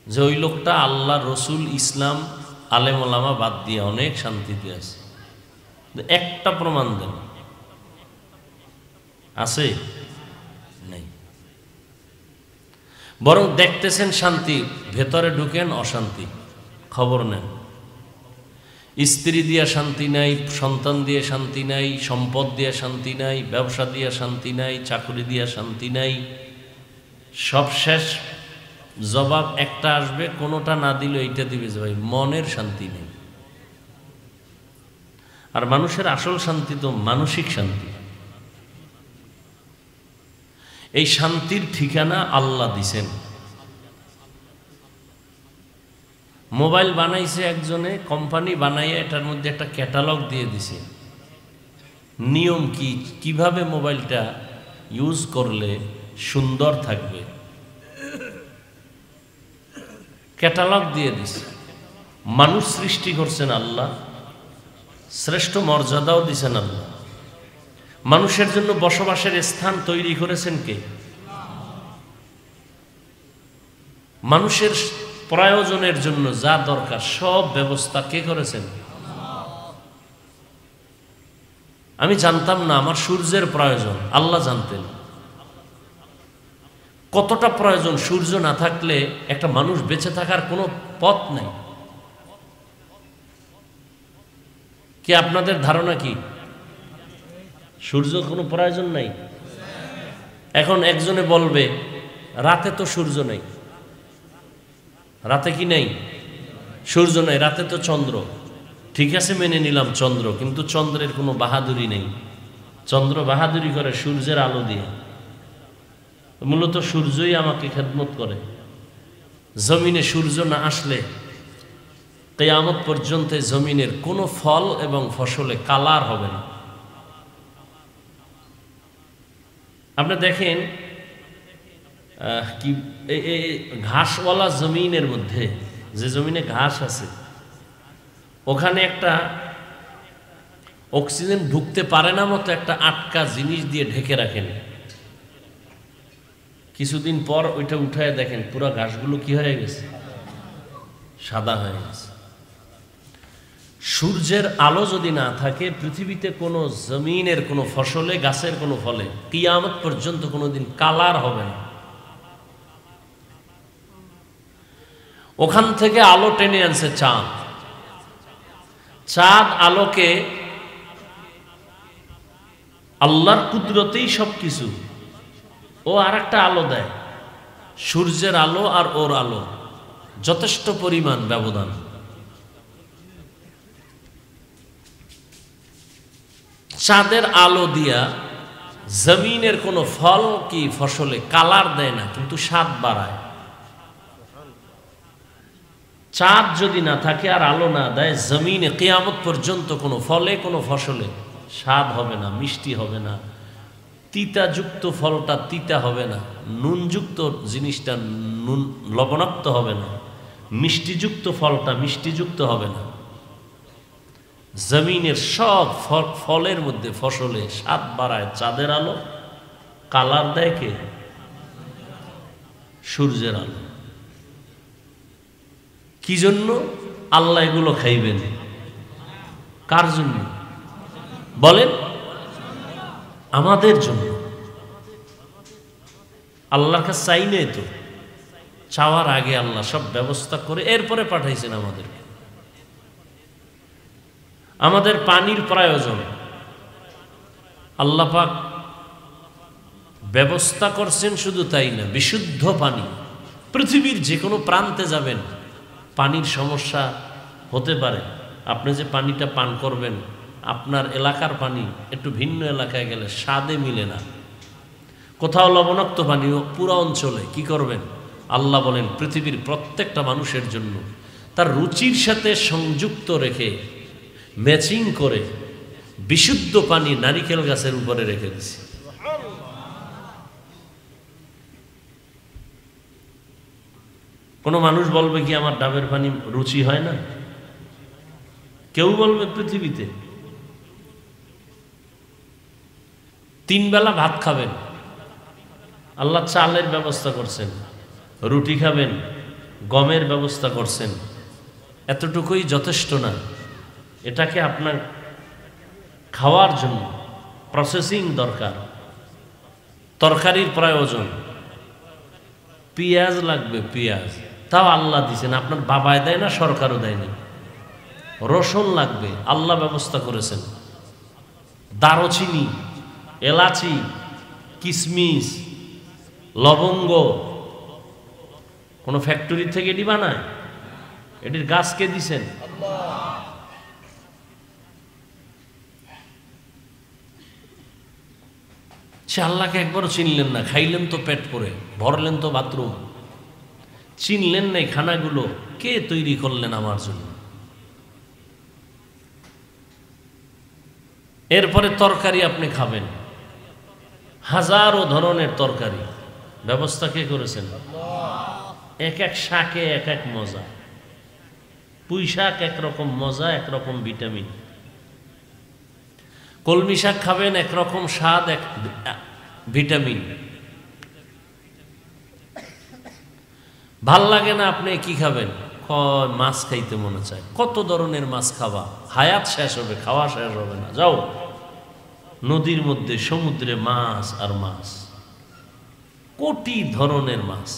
[SPEAKER 1] যে ওই লোকটা আল্লাহ, রসুল, ইসলাম, আলেম ওলামা বাদ দিয়ে অনেক শান্তিতে আছে। একটা প্রমাণ দেন, আছে? নেই। বরং দেখতেছেন শান্তি, ভেতরে ঢুকেন অশান্তি, খবর নেন। স্ত্রী দিয়ে শান্তি নাই, সন্তান দিয়ে শান্তি নাই, সম্পদ দিয়ে শান্তি নাই, ব্যবসা দিয়ে শান্তি নাই, চাকরি দিয়ে শান্তি নাই, সব শেষ। জবাব একটা আসবে, কোনোটা না দিলে এইটা দিবে যে ভাই মনের শান্তি নেই। আর মানুষের আসল শান্তি তো মানসিক শান্তি। এই শান্তির ঠিকানা আল্লাহ দিছেন। মোবাইল বানাইছে একজনে, কোম্পানি বানাইয়া এটার মধ্যে একটা ক্যাটালগ দিয়ে দিছে, নিয়ম কি, কিভাবে মোবাইলটা ইউজ করলে সুন্দর থাকবে, ক্যাটালগ দিয়ে দিছে। মানুষ সৃষ্টি করছেন আল্লাহ, শ্রেষ্ঠ মর্যাদাও দিছেন আল্লাহ। মানুষের জন্য বসবাসের স্থান তৈরি করেছেন কে? মানুষের প্রয়োজনের জন্য যা দরকার সব ব্যবস্থা কে করেছেন? আমি জানতাম না আমার সূর্যের প্রয়োজন, আল্লাহ জানতেন। কতটা প্রয়োজন, সূর্য না থাকলে একটা মানুষ বেঁচে থাকার কোনো পথ নেই। কি আপনাদের ধারণা কি সূর্য কোনো প্রয়োজন নাই? এখন একজনে বলবে রাতে তো সূর্য নেই, রাতে কি নেই? সূর্য নেই, রাতে তো চন্দ্র। ঠিক আছে, মেনে নিলাম চন্দ্র, কিন্তু চন্দ্রের কোনো বাহাদুরি নেই। চন্দ্র বাহাদুরি করে সূর্যের আলো দিয়ে। মূলত সূর্যই আমাকে খেদমত করে। জমিনে সূর্য না আসলে কিয়ামত পর্যন্ত জমিনের কোনো ফল এবং ফসলে কালার হবে না। আপনি দেখেন কি ঘাসওয়ালা জমিনের মধ্যে, যে জমিনে ঘাস আছে ওখানে একটা অক্সিজেন ঢুকতে পারে না মতো একটা আটকা জিনিস দিয়ে ঢেকে রাখেন। কিছুদিন পর ওইটা উঠায় দেখেন পুরো ঘাসগুলো কি হয়ে গেছে, সাদা হয়ে গেছে। সূর্যের আলো যদি না থাকে পৃথিবীতে কোনো জমিনের কোনো ফসলে, গাছের কোনো ফলে কিয়ামত পর্যন্ত কোনোদিন কালার হবে না। ওখান থেকে আলো টেনে আনছে চাঁদ। চাঁদ আলোকে আল্লাহর কুদরতেই সবকিছু। ও আর একটা আলো দেয়, সূর্যের আলো আর ওর আলো যথেষ্ট পরিমাণ ব্যবধান। চাঁদের আলো দিয়া জমিনের কোনো ফল কি ফসলে কালার দেয় না, কিন্তু স্বাদ বাড়ায়। চাঁদ যদি না থাকে আর আলো না দেয়, জমিনে কিয়ামত পর্যন্ত কোনো ফলে কোনো ফসলে স্বাদ হবে না, মিষ্টি হবে না। তিতাযুক্ত ফলটা তিতা হবে না, নুনযুক্ত জিনিসটা নুন লবণাক্ত হবে না, মিষ্টিযুক্ত ফলটা মিষ্টিযুক্ত হবে না। জমিনের সব ফলের মধ্যে ফসলে স্বাদ বাড়ায় চাঁদের আলো, কালার দেয় কে? সূর্যের আলো। কি জন্য আল্লাহ এগুলো খাইবেন? কার জন্য বলেন? আমাদের জন্য। আল্লাহর কাছে চাই নেই তো, চাওয়ার আগে আল্লাহ সব ব্যবস্থা করে এরপরে পাঠাইছেন আমাদেরকে। আমাদের পানির প্রয়োজন, আল্লাহ পাক ব্যবস্থা করছেন। শুধু তাই না, বিশুদ্ধ পানি। পৃথিবীর যে কোনো প্রান্তে যাবেন পানির সমস্যা হতে পারে। আপনি যে পানিটা পান করবেন, আপনার এলাকার পানি একটু ভিন্ন এলাকায় গেলে স্বাদে মিলে না। কোথাও লবণাক্ত পানি, পুরো অঞ্চলে কি করবেন? আল্লাহ বলেন পৃথিবীর প্রত্যেকটা মানুষের জন্য তার রুচির সাথে সংযুক্ত রেখে ম্যাচিং করে বিশুদ্ধ পানি নারিকেল গাছের উপরে রেখে দিছি। কোনো মানুষ বলবে কি আমার ডাবের পানি রুচি হয় না? কেউ বলবে পৃথিবীতে? 3 বেলা ভাত খাবেন, আল্লাহ চালের ব্যবস্থা করছেন। রুটি খাবেন, গমের ব্যবস্থা করছেন। এতটুকুই যথেষ্ট না, এটাকে আপনার খাওয়ার জন্য প্রসেসিং দরকার, তরকারির প্রয়োজন, পেঁয়াজ লাগবে, পেঁয়াজ তাও আল্লাহ দিছেন, আপনার বাবায় দেয় না, সরকারও দেয়নি। রসুন লাগবে, আল্লাহ ব্যবস্থা করেছেন। দারুচিনি, এলাচি, কিশমিশ, লবঙ্গ কোন ফ্যাক্টরি থেকে এটি বানায়? এটির গাছ কে দিছেন? সে আল্লাহকে একবারও চিনলেন না, খাইলেন তো পেট পরে, ভরলেন তো বাথরুম, চিনলেন নাই খানাগুলো কে তৈরি করলেন আমার জন্য। এরপরে তরকারি আপনি খাবেন, হাজারো ধরনের তরকারি ব্যবস্থা কে করেছেন? এক এক শাকে এক এক মজা। পুঁই শাক একরকম মজা, একরকম ভিটামিন। কলমি শাক খাবেন, একরকম স্বাদ, এক ভিটামিন। ভাল লাগে না, আপনি কি খাবেন? মাছ খাইতে মনে চায়। কত ধরনের মাছ খাবা, হায়াত শেষ হবে, খাওয়া শেষ হবে না। যাও নদীর মধ্যে, সমুদ্রে মাছ আর মাছ, কোটি ধরনের মাছ।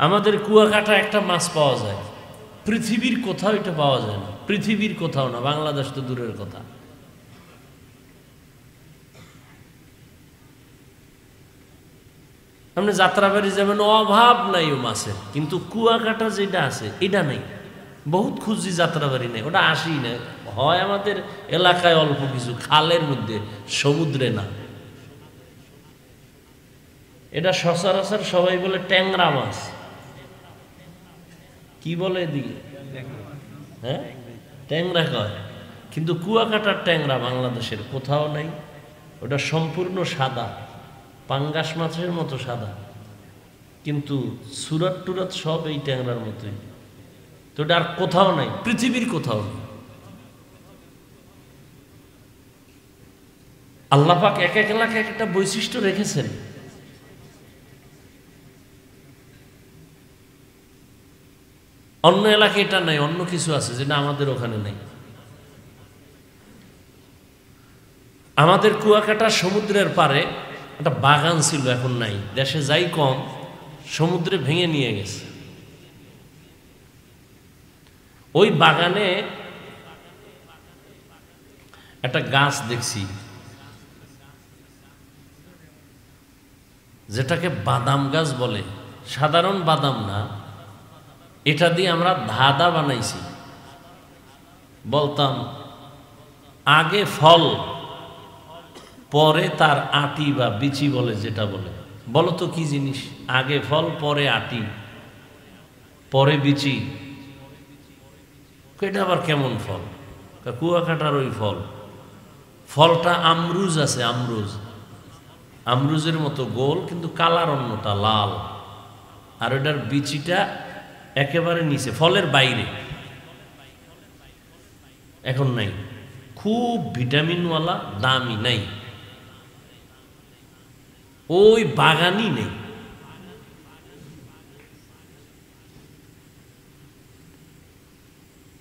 [SPEAKER 1] আমাদের কুয়াকাটা একটা মাছ পাওয়া যায়, পৃথিবীর কোথাও এটা পাওয়া যায় না, পৃথিবীর কোথাও না, বাংলাদেশ তো দূরের কথা। আপনি যাত্রাবাড়ি যাবেন, অভাব নাই ও মাছের, কিন্তু কুয়াকাটা যেটা আছে এটা নেই। বহুত খুঁজি, যাত্রাবাড়ি নেই, ওটা আসেই না। হয় আমাদের এলাকায় অল্প কিছু, খালের মধ্যে, সমুদ্রে না। এটা সচরাচর সবাই বলে ট্যাংরা মাছ। কি বলে এদিকে? হ্যাঁ, ট্যাংরা কয়, কিন্তু কুয়াকাটার ট্যাংরা বাংলাদেশের কোথাও নাই। ওটা সম্পূর্ণ সাদা, পাঙ্গাস মাছের মতো সাদা, কিন্তু সুরাত টুরাত সব এই ট্যাংরার মতোই। তো এটা আর কোথাও নাই, পৃথিবীর কোথাও নেই। আল্লাহ পাক এক এক এলাকায় একটা বৈশিষ্ট্য রেখেছেন। অন্য এলাকায় এটা নাই, অন্য কিছু আছে যেটা আমাদের ওখানে নেই। আমাদের কুয়াকাটা সমুদ্রের পারে একটা বাগান ছিল, এখন নাই। দেশে যাই কম, সমুদ্রে ভেঙে নিয়ে গেছে। ওই বাগানে একটা গাছ দেখছি, যেটাকে বাদাম গাছ বলে। সাধারণ বাদাম না, এটা দিয়ে আমরা ধাঁধা বানাইছি। বলতাম আগে ফল, পরে তার আটি বা বিচি বলে, যেটা বলে। বলো তো কি জিনিস? আগে ফল, পরে আটি, পরে বিচি। এটা আবার কেমন ফল? কুয়াকাটার ওই ফল। ফলটা আমরুজ আছে, আমরুজ, আমরুজের মতো গোল, কিন্তু কালার অন্যটা লাল। আর ওটার বিচিটা একেবারে নিচে, ফলের বাইরে। এখন নাই, খুব ভিটামিনওয়ালা, দামি, নাই। ওই বাগানই নেই।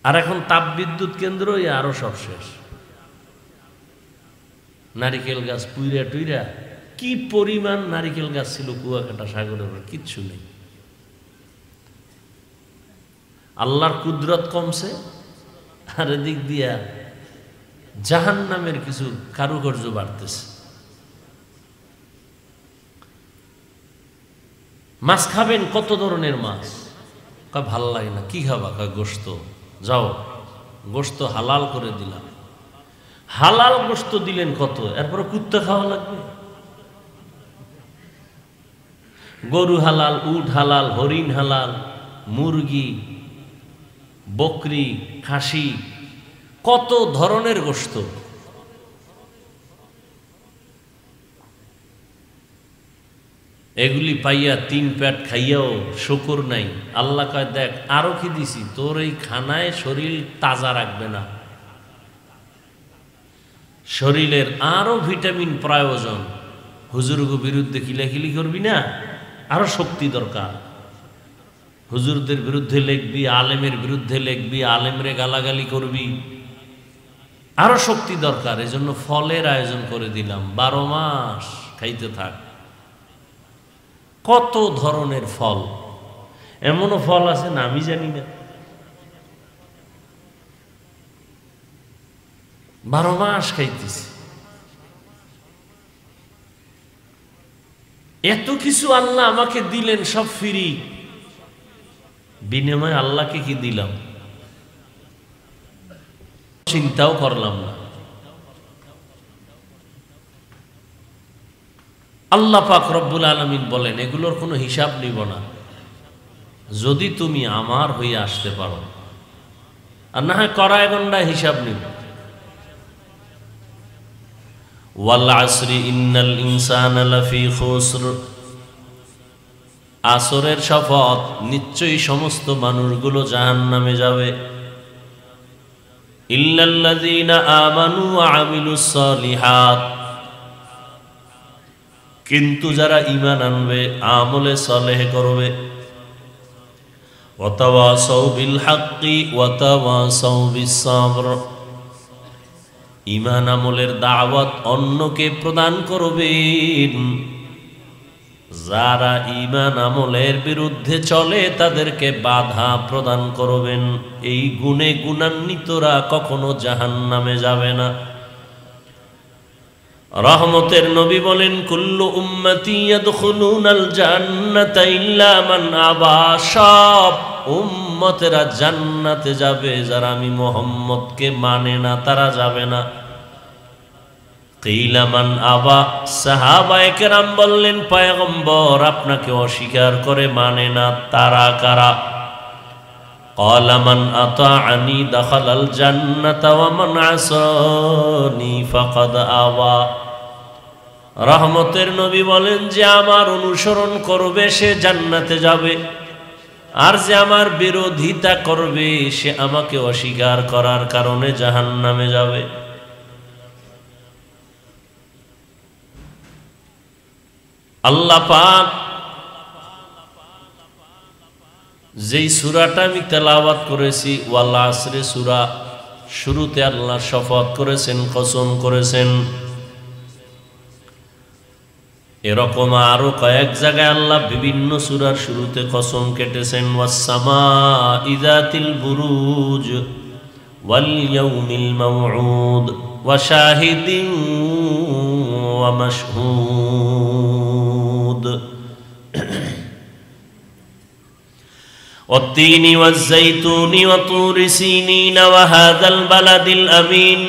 [SPEAKER 1] আর এখন তাপবিদ্যুৎ কেন্দ্র, আরো সব শেষ। নারিকেল গাছ পুইরা টুইরা, কি পরিমাণ নারিকেল গাছ ছিল কুয়াকাটা সাগরের, কিচ্ছু নেই। আল্লাহর কুদরত কমছে, আর এদিক দিয়া জাহান্নামের কিছু কারুকার্য বাড়তেছে। মাছ খাবেন, কত ধরনের মাছ। ভাল লাগে না, কি খাবা? গোশত। যাও, গোশত হালাল করে দিলাম। হালাল গোশত দিলেন কত, এরপরে কুত্তা খাওয়া লাগবে। গরু হালাল, উট হালাল, হরিণ হালাল, মুরগি, বকরি, খাসি, কত ধরনের গোশত। এগুলি পাইয়া 3 পেট খাইয়াও শুকর নাই। আল্লাহ কয়, দেখ আরো কি দিছি, তোর এই খানায় শরীর তাজা রাখবে না, শরীরের আরো ভিটামিন প্রয়োজন। হুজুরগো বিরুদ্ধে কিলাকিলি করবি না, আরো শক্তি দরকার। হুজুরদের বিরুদ্ধে লিখবি, আলেমের বিরুদ্ধে লিখবি, আলেমরে গালাগালি করবি, আরো শক্তি দরকার, এজন্য ফলের আয়োজন করে দিলাম, 12 মাস খাইতে থাক। কত ধরনের ফল, এমনও ফল আছে না আমি জানি না। 12 মাস খাইতেছি। এত কিছু আল্লাহ আমাকে দিলেন, সব ফ্রি, বিনিময়ে আল্লাহকে কি দিলাম চিন্তাও করলাম না। আল্লাহ পাক রব্বুল আলামিন বলেন এগুলোর কোনো হিসাব নিব না যদি তুমি আমার হয়ে আসতে পারো, আর না হয় কড়ায় গন্ডায় হিসাব নিব। ওয়াল আসরি ইন্নাল ইনসানা লাফি খুসর, আসরের শপথ, নিশ্চয়ই সমস্ত মানুষগুলো জাহান্নামে যাবে। ইল্লাল্লাযীনা আমানু ওয়া আমিলুস সালিহাত, কিন্তু যারা ঈমান আনবে, আমলে সালেহ করবে। ওয়া তাওয়াসাউ বিল হাক্কি ওয়া তাওয়াসাউ বিস সাবর, ঈমান আমলের দাওয়াত অন্যকে প্রদান করবেন। যারা ঈমান আমলের বিরুদ্ধে চলে তাদেরকে বাধা প্রদান করবেন। এই গুণে গুণান্বিতরা কখনো জাহান্নামে যাবে না। রহমতের নবী বলেন কুল্লু উম্মতি ইয়াদখুলুনাল জান্নাতা ইল্লা মান আবা, সব উম্মতেরা জান্নাতে যাবে, যারা আমি মুহাম্মদকে মানে না তারা যাবে না। কিলা মান আবা, সাহাবায়ে কেরাম বললেন পয়গম্বর আপনাকে অস্বীকার করে মানে না তারা কারা? ক্বালা মান আতাআনি দাখালাল জান্নাতা ওয়া মান আসানি ফাকাদ আওয়া। রহমতের নবী বলেন যে আমার অনুসরণ করবে সে জান্নাতে যাবে, আর যে আমার বিরোধিতা করবে সে আমাকে অস্বীকার করার কারণে জাহান্নামে যাবে। আল্লাহ পাক যেই সূরাটা আমি তেলাওয়াত করেছি ওয়াল আসরে সূরা, শুরুতে আল্লাহ শপথ করেছেন, কসম করেছেন। এরকম আরো কয়েক জায়গায় আল্লাহ বিভিন্ন সূরার শুরুতে কসম কেটেছেন। ওয়াস সামাঈ যাতিল বুরুজ ওয়াল ইয়াউমিল মাউউদ ওয়া শাহিদিন ওয়া মাশহুদ والتين والزيتون وطور سينين وهذا البلد الأمين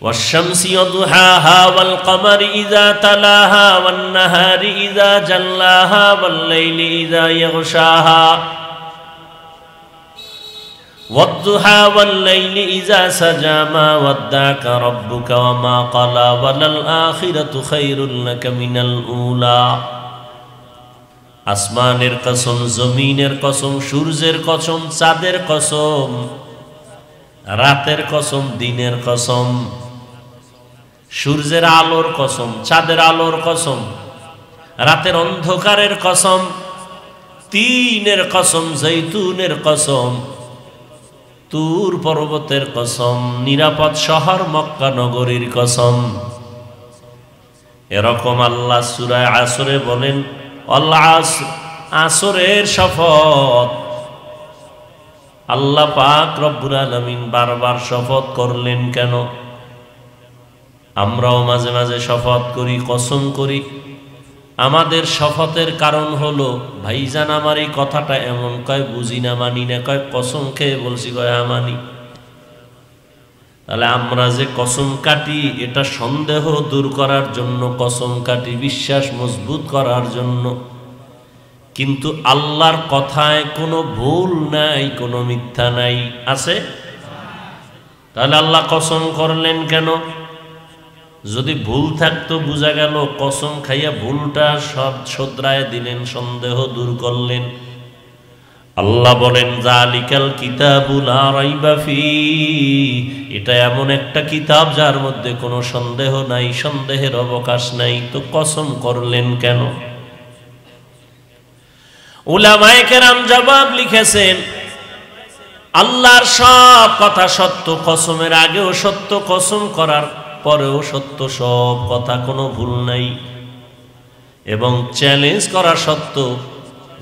[SPEAKER 1] والشمس وضحاها والقمر إذا تلاها والنهار إذا جلاها والليل إذا يغشاها والضحى والليل إذا سجى ما ودعك ربك وما قلى وللآخرة خير لك من الأولى। আসমানের কসম, জমিনের কসম, সূর্যের কসম, চাঁদের কসম, রাতের কসম, দিনের কসম, সূর্যের আলোর কসম, চাঁদের আলোর কসম, রাতের অন্ধকারের কসম, তিনের কসম, জৈতুনের কসম, তুর পর্বতের কসম, নিরাপদ শহর মক্কা নগরীর কসম। এরকম আল্লাহ সূরা আসরে বলেন আল্লাহ আসরের শপথ। আল্লাহ পাক রব্বুল আলামিন বারবার শপথ করলেন কেন? আমরাও মাঝে মাঝে শপথ করি, কসম করি। আমাদের শপথের কারণ হলো ভাইজান আমার এই কথাটা এমন কয় বুঝি না, মানি না, কয় কসম খেয়ে বলছি, কয় মানি। তাহলে আমরা যে কসম কাটি এটা সন্দেহ দূর করার জন্য কসম কাটি, বিশ্বাস মজবুত করার জন্য। কিন্তু আল্লাহর কথায় কোনো ভুল নাই, কোনো মিথ্যা নাই, আছে? তাহলে আল্লাহ কসম করলেন কেন? যদি ভুল থাকতো বোঝা গেল কসম খাইয়া ভুলটা সব শোধরায় দিলেন, সন্দেহ দূর করলেন। আল্লাহ বলেন যালিকাল কিতাবু লা রাইবা ফীহি, এটা এমন একটা কিতাব যার মধ্যে কোনো সন্দেহ নাই, সন্দেহের অবকাশ নাই। তো কসম করলেন কেন? উলামায়ে কেরাম জবাব লিখেছেন আল্লাহর সব কথা সত্য, কসমের আগেও সত্য, কসম করার পরেও সত্য, সব কথা কোনো ভুল নাই। এবং চ্যালেঞ্জ করা সত্য,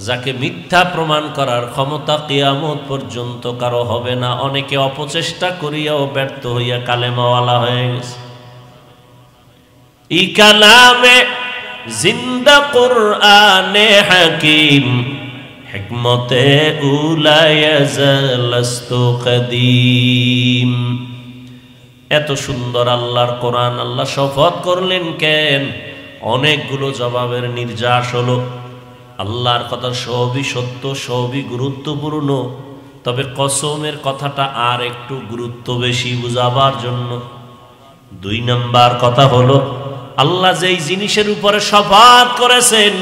[SPEAKER 1] যাকে মিথ্যা প্রমাণ করার ক্ষমতা কিয়ামত পর্যন্ত কারো হবে না। অনেকে অপচেষ্টা করিয়াও ব্যর্থ হইয়া কালেমাওয়ালা হয়ে গেছে। ই কালামে জিন্দা কুরআনে হাকিম, হিকমতে উলায়াজালাস্তু কদিম। এত সুন্দর আল্লাহর কোরআন, আল্লাহ শপথ করলেন কেন? অনেকগুলো জবাবের নির্যাস হলো। আল্লাহর কথা সবই সত্য, সবই গুরুত্বপূর্ণ, তবে কসমের কথাটা আর একটু গুরুত্ব বেশি বুঝাবার জন্য। 2 নাম্বার কথা হলো, আল্লাহ যেই জিনিসের উপরে শপথ করেছেন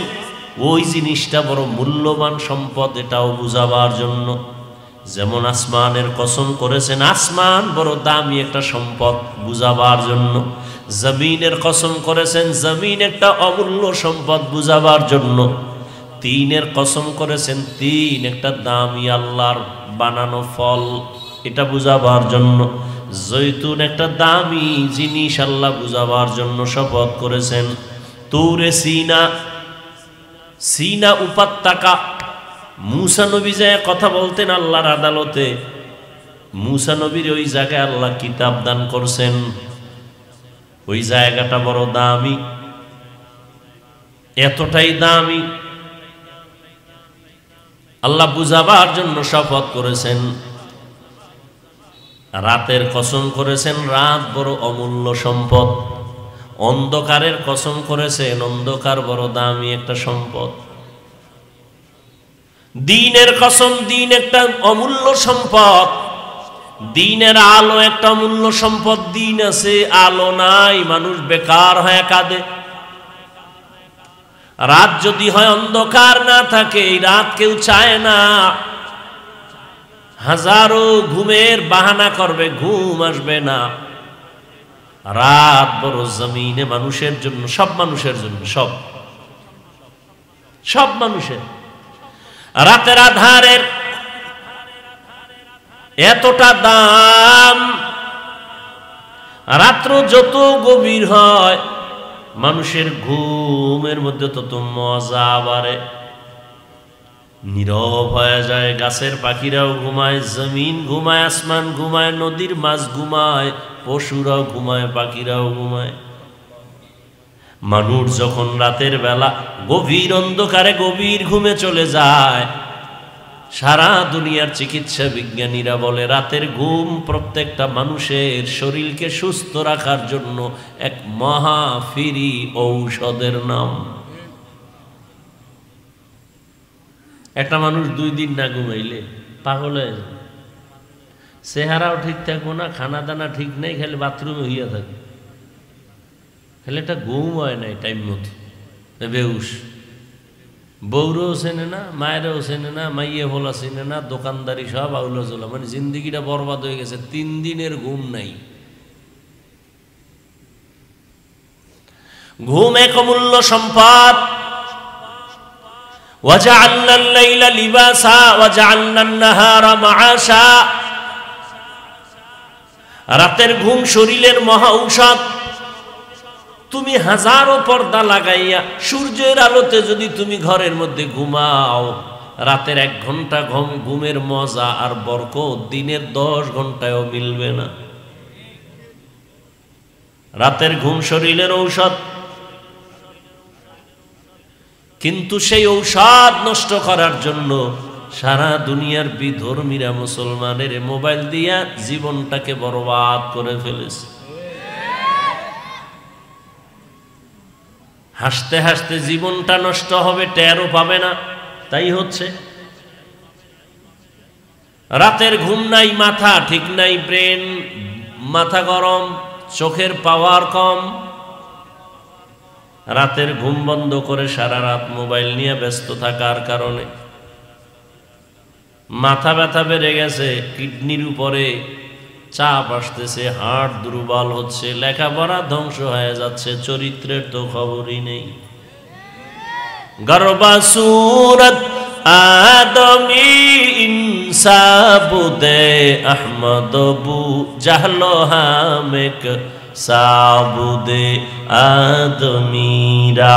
[SPEAKER 1] ওই জিনিসটা বড় মূল্যবান সম্পদ, এটাও বুঝাবার জন্য। যেমন আসমানের কসম করেছেন, আসমান বড় দামি একটা সম্পদ, বুঝাবার জন্য। জমিনের কসম করেছেন, জমিন একটা অমূল্য সম্পদ, বুঝাবার জন্য। 3-এর কসম করেছেন, 3 একটা দামি আল্লাহর বানানো ফল, এটা বুঝাবার জন্য। জৈতুন একটা দামি জিনিস, আল্লাহ বুঝাবার জন্য শপথ করেছেন। তুরে সিনা, সিনা উপত্যকা, মুসা নবী যায় কথা বলতেন আল্লাহর আদালতে। মুসা নবীর ওই জায়গায় আল্লাহ কিতাব দান করছেন। ওই জায়গাটা বড় দামি, এতটাই দামি আল্লাহ বুঝাবার জন্য শপথ করেছেন। রাতের কসম করেছেন, রাত বড় অমূল্য সম্পদ। অন্ধকারের কসম করেছেন, অন্ধকার বড় দামি একটা সম্পদ। দিনের কসম, দিন একটা অমূল্য সম্পদ। দিনের আলো একটা অমূল্য সম্পদ। দিন আছে, আলো নাই, মানুষ বেকার হয়ে কাঁদে। রাত যদি হয় অন্ধকার না থাকে, এই রাত কেউ চায় না। হাজারো ঘুমের বাহানা করবে, ঘুম আসবে না। রাত বড় জমিনে মানুষের জন্য, সব মানুষের জন্য, সব মানুষের। রাতের আধারের এতটা দাম, রাত্র যত গভীর হয় মানুষের ঘুমের মধ্যে তত মজা বাড়ে। নীরব হয়ে যায়, গাছের পাখিরাও ঘুমায়, জমিন ঘুমায়, আসমান ঘুমায়, নদীর মাছ ঘুমায়, পশুরাও ঘুমায়, পাখিরাও ঘুমায়। মানুষ যখন রাতের বেলা গভীর অন্ধকারে গভীর ঘুমে চলে যায়, সারা দুনিয়ার চিকিৎসা বিজ্ঞানীরা বলে রাতের ঘুম প্রত্যেকটা মানুষের শরীরকে সুস্থ রাখার জন্য এক মহা ফ্রি ঔষধের নাম। একটা মানুষ 2 দিন না ঘুমাইলে পাগল হয়ে যায়, চেহারাও ঠিক থাকবো না, খানা দানা ঠিক নেই, খালি বাথরুমে হইয়া থাকে, খালি একটা ঘুম হয় নাই টাইম মতো, বেউস। বউরেও চেনে না, মায়েরও চেনে না, মাইয়ে ভোলা চেনে না, দোকানদারি সব আউলা চলা, মানে জিন্দিগিটা বরবাদ হয়ে গেছে। 3 দিনের ঘুম নাই। ঘুম এক অমূল্য সম্পদ। وَجَعَلْنَا اللَّيْلَ لِبَاسًا وَجَعَلْنَا النَّهَارَ مَعَاشًا। রাতের ঘুম শরীরের মহা ঔষধ। তুমি হাজারো পর্দা লাগাইয়া সূর্যের আলোতে যদি তুমি ঘরের মধ্যে ঘুমাও, রাতের 1 ঘন্টা ঘুমের মজা আর বরকত দিনের 10 ঘন্টায়ও মিলবে না। রাতের ঘুম শরীরের ঔষধ, কিন্তু সেই ঔষধ নষ্ট করার জন্য সারা দুনিয়ার বিধর্মীরা মুসলমানের মোবাইল দিয়া জীবনটাকে বরবাদ করে ফেলেছে। হাসতে হাসতে জীবনটা নষ্ট হবে, টেরও পাবে না। তাই হচ্ছে, রাতের ঘুম নাই, মাথা ঠিক নাই, ব্রেন মাথা গরম, চোখের পাওয়ার কম। রাতের ঘুম বন্ধ করে সারা রাত মোবাইল নিয়ে ব্যস্ত থাকার কারণে মাথা ব্যথা বেড়ে গেছে, কিডনির উপরে চাপ আসতেছে, হার্ট দুর্বল হচ্ছে, লেখাপড়া ধ্বংস হয়ে যাচ্ছে, চরিত্রের তো খবরই নেই। গরবা সুরত আদমি ইনসাবুদে আহমদ বু জাহলো হামেক সাবুদে আদমিরা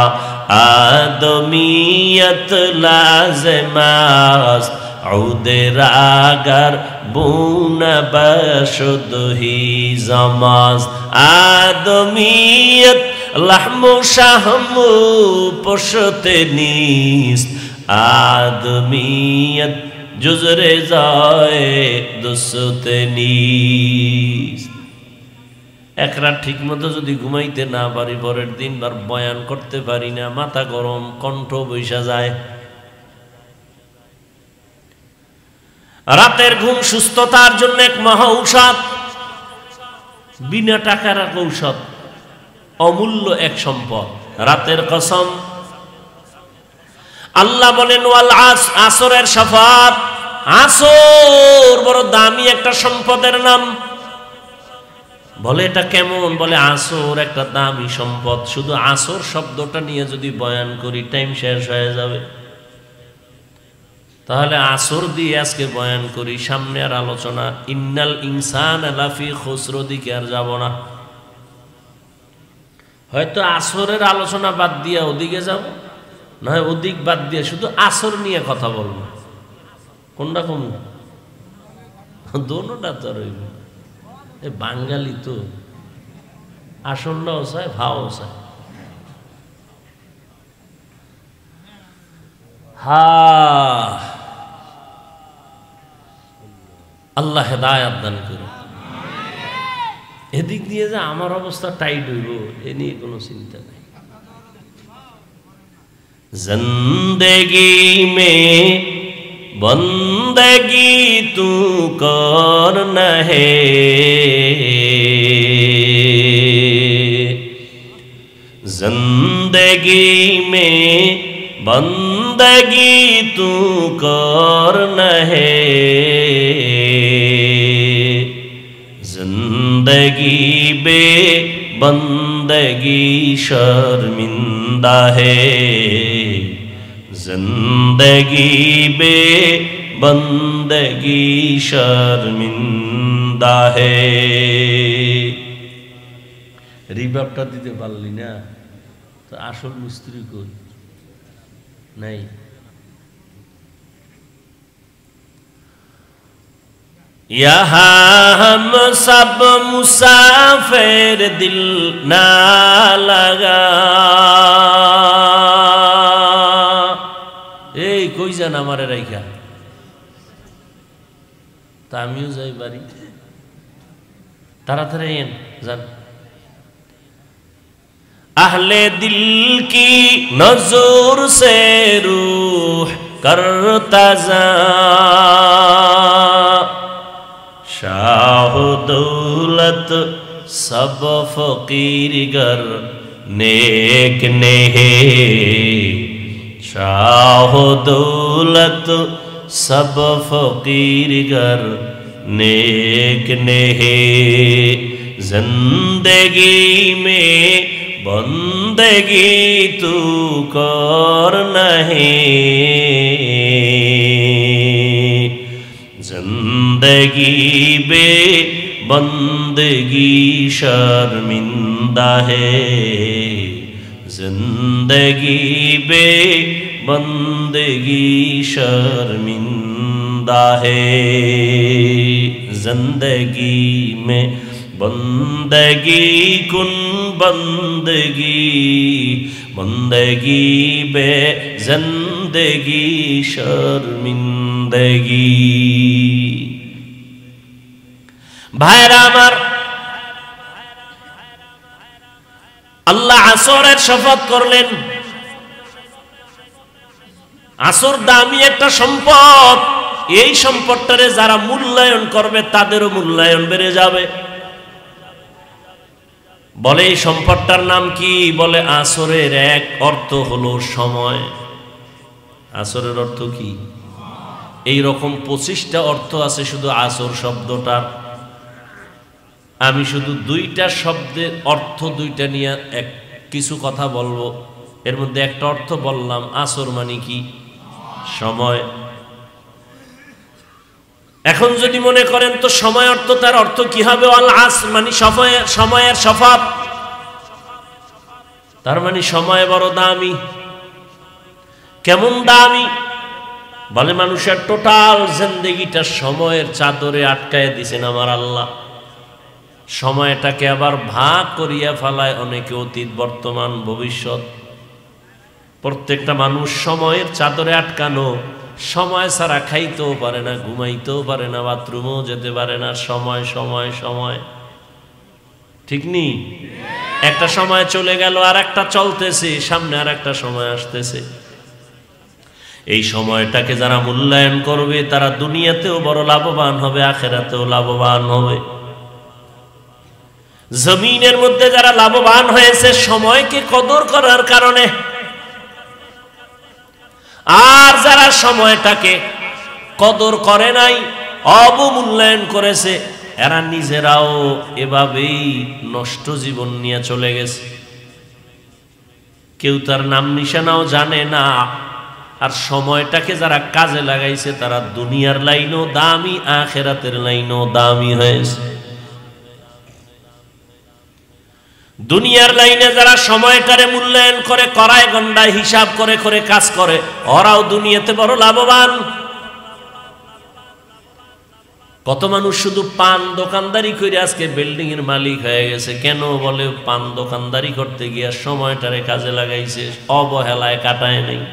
[SPEAKER 1] আদমিয়ত লাজমাস عود راگر بون بشد ہی زماز آدمیت لحم و شحم و پشت نیست آدمیت جز رضای دوست نیست এক রাত ঠিক মতো যদি ঘুমাইতে না পারি পরের দিন আর বয়ান করতে পারি না মাথা গরম কণ্ঠ বৈশা যায় রাতের ঘুম সুস্থতার জন্য এক মহা ঔষধ বিনা টাকার এক ঔষধ অমূল্য এক সম্পদ রাতের কসম আল্লাহ বলেন ওয়াল আসরের শফাত আসর বড় দামি একটা সম্পদের নাম বলে এটা কেমন বলে আসর একটা দামি সম্পদ শুধু আসর শব্দটা নিয়ে যদি বয়ান করি টাইম শেষ হয়ে যাবে তাহলে আসর দিয়ে আজকে বয়ান করি সামনে আর আলোচনা ইন্নাল ইনসানা লাফি খুসর দিকে আর যাব না হয়তো আসরের আলোচনা বাদ দিয়ে ওদিকে যাব না হয় ওদিক বাদ দিয়ে শুধু আসর নিয়ে কথা বলবো কোনটা কম দোনোটা তো রইব এ বাঙালি তো আসরটাও চায় ভাও চায় আল্লাহ হেদায়েত দান করুন এদিক দিয়ে যে আমার অবস্থা টাইট হইব এ নিয়ে কোনো চিন্তা নাই জিন্দেগি মে বন্দগি তু করনা হে জিন্দেগি মে बंदगी तू करना है जिंदगी बे बंदगी शर्मिंदा है जिंदगी बे बंदगी शर्मिंदा है রিভাবটা দিতে পারলি না তো আসল মিস্ত্রি কই नहीं यहाँ हम सब मुसाफिर दिल ना लगा এই কই যান আমারে রাইখা তা আমিও যাই বাড়ি তাড়াতাড়ি যান अहले दिल की नजर से रूह करता जा शाह दौलत सब फकीर गर नेक ने शाह दौलत सब फकीर गर नेक ने जिंदगी में बंदगी तू करना है जिंदगी बे बंदगी शर्मिंदा है जिंदगी बे बंदगी शर्मिंदा है जिंदगी में बंदगी कुन बंदगी बंदगी बे जिंदगी शर्मिंदगी भाईरा आमार আল্লাহ আসরের শপথ করলেন আসর দামি একটা সম্পদ এই সম্পদটারে যারা মূল্যায়ন করবে তাদেরও মূল্যায়ন বেড়ে যাবে বলে এই সম্পদটার নাম কি বলে আসরের এক অর্থ হলো সময় আসরের অর্থ কি এই রকম 25টা অর্থ আছে শুধু আসর শব্দটার আমি শুধু দুইটা শব্দের অর্থ দুইটা নিয়ে কিছু কথা বলবো এর মধ্যে একটা অর্থ বললাম আসর মানে কি সময়। এখন যদি মনে করেন তো সময় অর্থ, তার অর্থ কি হবে? আল আসর মানে সময়ের শফাত, তার মানে সময় বড় দামি। কেমন দামি? বলে মানুষের টোটাল জিন্দেগিটা সময়ের চাদরে আটকায় দিছেন আমার আল্লাহ। সময়টাকে আবার ভাগ করিয়া ফেলায় অনেকে, অতীত, বর্তমান, ভবিষ্যৎ। প্রত্যেকটা মানুষ সময়ের চাদরে আটকানো। সময় ছাড়া খাইতেও পারে না, ঘুমাইতেও পারে না, বাথরুমেও যেতে পারে না। সময় সময় সময়, ঠিক নেই? একটা সময় চলে গেল, আর একটা চলতেছে, সামনে আর একটা সময় আসতেছে। এই সময়টাকে যারা মূল্যায়ন করবে তারা দুনিয়াতেও বড় লাভবান হবে, আখিরাতেও লাভবান হবে। জমিনের মধ্যে যারা লাভবান হয়েছে সময়কে কদর করার কারণে, আর যারা সময়টাকে কদর করে নাই, অবমূল্যায়ন করেছে, এরা নিজেরাও এভাবেই নষ্ট জীবন নিয়ে চলে গেছে। কেউ তার নাম নিশানাও জানে না। আর সময়টাকে যারা কাজে লাগাইছে তারা দুনিয়ার লাইনও দামি, আখিরাতের লাইনও দামি হয়েছে। দুনিয়ার লাইনে যারা সময়টারে মূল্যায়ন করে, করায় গন্ডায় হিসাব করে করে কাজ করে, ওরাও দুনিয়াতে বড় লাভবান। কত মানুষ শুধু পান দোকানদারি করে আজকে বিল্ডিং এর মালিক হয়ে গেছে। কেন? বলে পান দোকানদারি করতে গিয়া সময়টারে কাজে লাগাইছে, অবহেলায় কাটায় নেই।